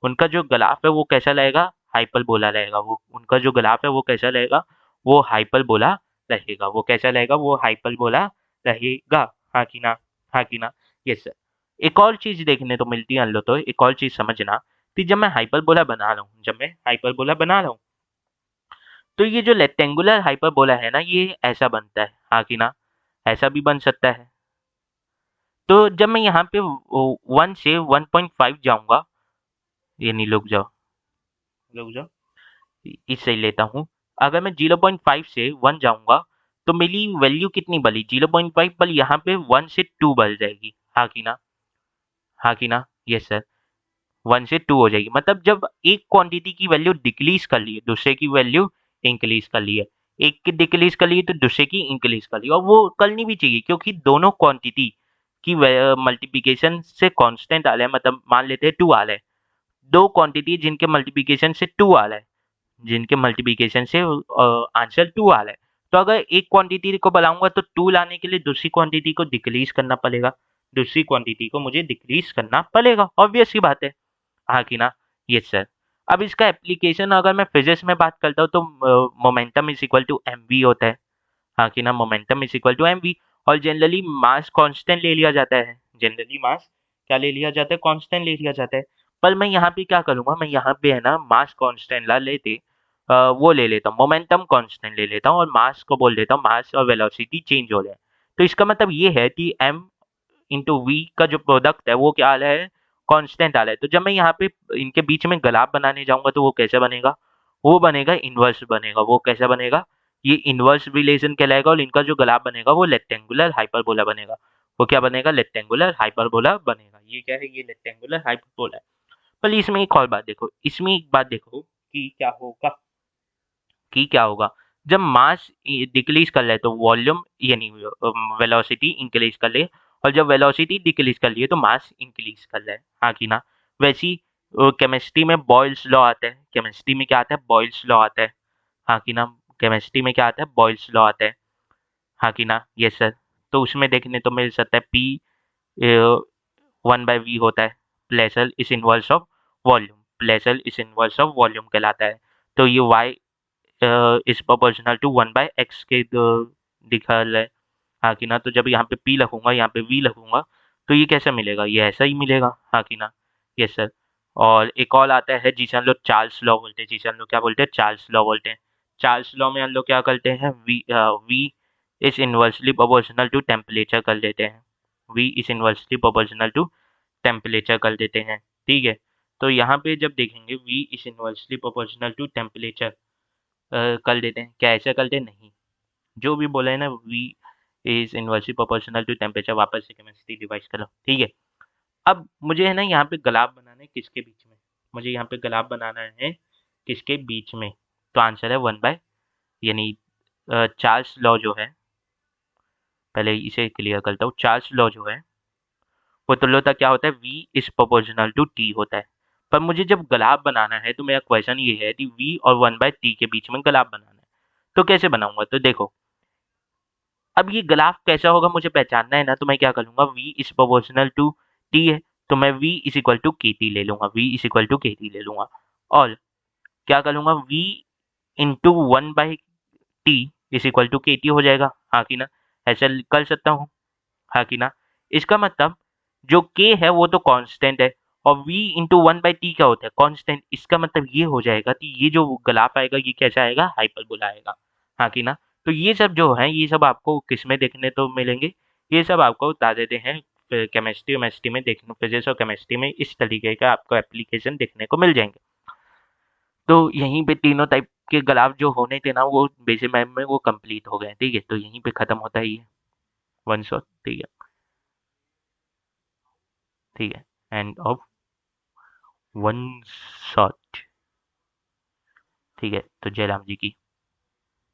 उनका जो ग्राफ है वो कैसा रहेगा, हाइपरबोला रहेगा। वो उनका जो ग्राफ है वो कैसा रहेगा, वो हाइपरबोला रहेगा। वो कैसा रहेगा, वो हाइपरबोला रहेगा, हाँ कि ना, हाँ कि ना। Yes sir. एक और चीज देखने तो मिलती है, लो तो एक और चीज समझना तो जब मैं हाइपरबोला बना रहा हूँ, तो ये जो रेक्टेंगुलर हाइपरबोला है ना, ये ऐसा बनता है, हाँ कि ना? ऐसा भी बन सकता है। तो जब मैं यहाँ पे 1 से 1.5 जाऊँगा, ये नहीं, रुक जाओ, इससे ही लेता हूँ। अगर मैं 0.5 से 1 जाऊँगा, तो मेरी वैल्यू कितनी बनी? 0.5 बनी, यहाँ पे 1 से 2 बढ़ जाएगी, हाँ कि ना? हाँ कि ना? Yes sir. 1 से 2 हो जाएगी। मतलब जब एक क्वांटिटी की वैल्यू डिक्रीज़ कर ली है, दूसरे की वैल्यू इंक्रीज़ कर ली है। एक की डिक्रीज़ कर ली है तो दूसरे की इंक्रीज़ कर ली है, और वो करनी भी चाहिए, क्योंकि दोनों क्वांटिटी की मल्टीप्लिकेशन से कांस्टेंट आ रहा है, मतलब मान लेते हैं 2 आ रहा है। 2 क्वांटिटी जिनके मल्टीप्लिकेशन से 2 आ रहा है, जिनके मल्टीप्लिकेशन से आंसर 2 आ रहा है। तो अगर एक क्वांटिटी को बढ़ाऊँगा तो 2 लाने के लिए दूसरी क्वांटिटी को डिक्रीज़ करना पड़ेगा। दूसरी क्वांटिटी को मुझे डिक्रीज़ करना पड़ेगा, ऑब्वियस सी बात है। हाँ कि ना? Yes sir. अब इसका एप्लीकेशन अगर मैं फिज़िक्स में बात करता हूँ तो momentum is equal to m v होता है। हाँ कि ना? Momentum is equal to m v, और जनरली मास कांस्टेंट ले लिया जाता है। जनरली मास क्या ले लिया जाता है? कांस्टेंट ले लिया जाता है। पर मैं यहाँ पे क्या करूँगा, मैं यहाँ पे है ना मास कांस्टेंट ला लेते वो ले लेता हूँ, मोमेंटम कांस्टेंट ले लेता हूँ, और मास को बोल देता हूँ मास और वेलोसिटी चेंज हो रहा है। तो इसका मतलब ये है कि m इंटू वी का जो प्रोडक्ट है वो क्या आ रहा है? कांस्टेंट आ रहा है। तो जब मैं यहाँ पे इनके बीच में ग्राफ बनाने जाऊँगा तो वो कैसे बनेगा? वो बनेगा इन्वर्स बनेगा। वो कैसा बनेगा? ये इन्वर्स रिलेशन कहलाएगा, और इनका जो ग्राफ बनेगा वो रेक्टेंगुलर हाइपरबोला बनेगा। वो क्या बनेगा? रेक्टेंगुलर हाइपरबोला बनेगा। ये क्या है? ये रेक्टेंगुलर हाइपरबोला है। पर इसमें एक और बात देखो, इसमें एक बात देखो कि क्या होगा जब मास डिक्रीज कर ले तो वॉल्यूम, यानी वेलोसिटी इंक्रीज कर ले, और जब वेलोसिटी डिक्रीज कर लिए तो मास इंक्रीज कर ले, हाँ कि ना? वैसी केमिस्ट्री में बॉयल्स लॉ आता है। केमिस्ट्री में क्या आता है? बॉयल्स लॉ आता है, हाँ कि ना? केमिस्ट्री में क्या आता है? बॉयल्स लॉ आता है, हाँ कि ना? Yes sir. तो उसमें देखने तो मिल सकता है पी 1/v होता है, प्लेसल इज इनवर्स ऑफ वॉल्यूम, प्लेसल इज इनवर्स ऑफ वॉल्यूम कहलाता है। तो ये y is proportional to 1/x के दिखा रहा है, हाँ कि ना? तो जब यहाँ पे p लिखूंगा, यहाँ पे v लिखूंगा, तो ये कैसा मिलेगा? ये ऐसा ही मिलेगा, हाँ कि ना? Yes sir. और एक और आता है जिसे हम लोग चार्ल्स लॉ बोलते हैं, जिसे हम लोग क्या बोलते हैं? चार्ल्स लॉ बोलते हैं। चार्ल्स लॉ में हम लोग क्या करते हैं? v is inversely proportional to temperature कर देते हैं। v is inversely proportional to temperature कर देते हैं, ठीक है? तो यहाँ पे जब देखेंगे v is inversely proportional to temperature कर देते हैं, क्या ऐसा करते हैं? नहीं। जो भी बोला है ना, v is inversely proportional to temperature, वापस से केमिस्ट्री रिवाइज करो, ठीक है? अब मुझे है ना यहाँ पे ग्राफ बनाना है, किसके बीच में? मुझे यहाँ पे ग्राफ बनाना है किसके बीच में? तो आंसर है 1/, यानी चार्ल्स लॉ जो है, पहले इसे क्लियर करता हूँ। चार्ल्स लॉ जो है वो तुल्यता क्या होता है? v is proportional to t होता है। पर मुझे जब ग्राफ बनाना है तो मेरा क्वेश्चन ये है कि v और 1/t के बीच में ग्राफ बनाना है, तो कैसे बनाऊंगा? तो देखो, अब ये ग्राफ कैसा होगा मुझे पहचानना है ना, तो मैं क्या करूँगा? v is proportional to t है, तो मैं v is equal to k t ले लूँगा, v is equal to k t ले लूँगा, और क्या करूँगा? v into 1/t is equal to k t हो जाएगा, हाँ कि ना? ऐसा कर सकता हूँ, हाँ कि ना? इसका मतलब जो k है वो तो कांस्टेंट है, और v इंटू 1/t क्या होता है? कांस्टेंट। इसका मतलब ये हो जाएगा कि ये जो ग्राफ आएगा ये कैसा आएगा? हाइपरबोला आएगा, हाँ कि ना? तो ये सब जो है ये सब आपको किस में देखने तो मिलेंगे? ये सब आपको बता देते हैं केमिस्ट्री वेमिस्ट्री में देखने, फिजिक्स और केमिस्ट्री में इस तरीके का आपको एप्लीकेशन देखने को मिल जाएंगे। तो यहीं पे तीनों टाइप के ग्राफ जो होने थे ना वो बेसिक मैथ में वो कंप्लीट हो गए, ठीक है? तो यहीं पे खत्म होता है ये वन शॉट, ठीक है? ठीक है, एंड ऑफ वन शॉट, ठीक है? तो जयराम जी की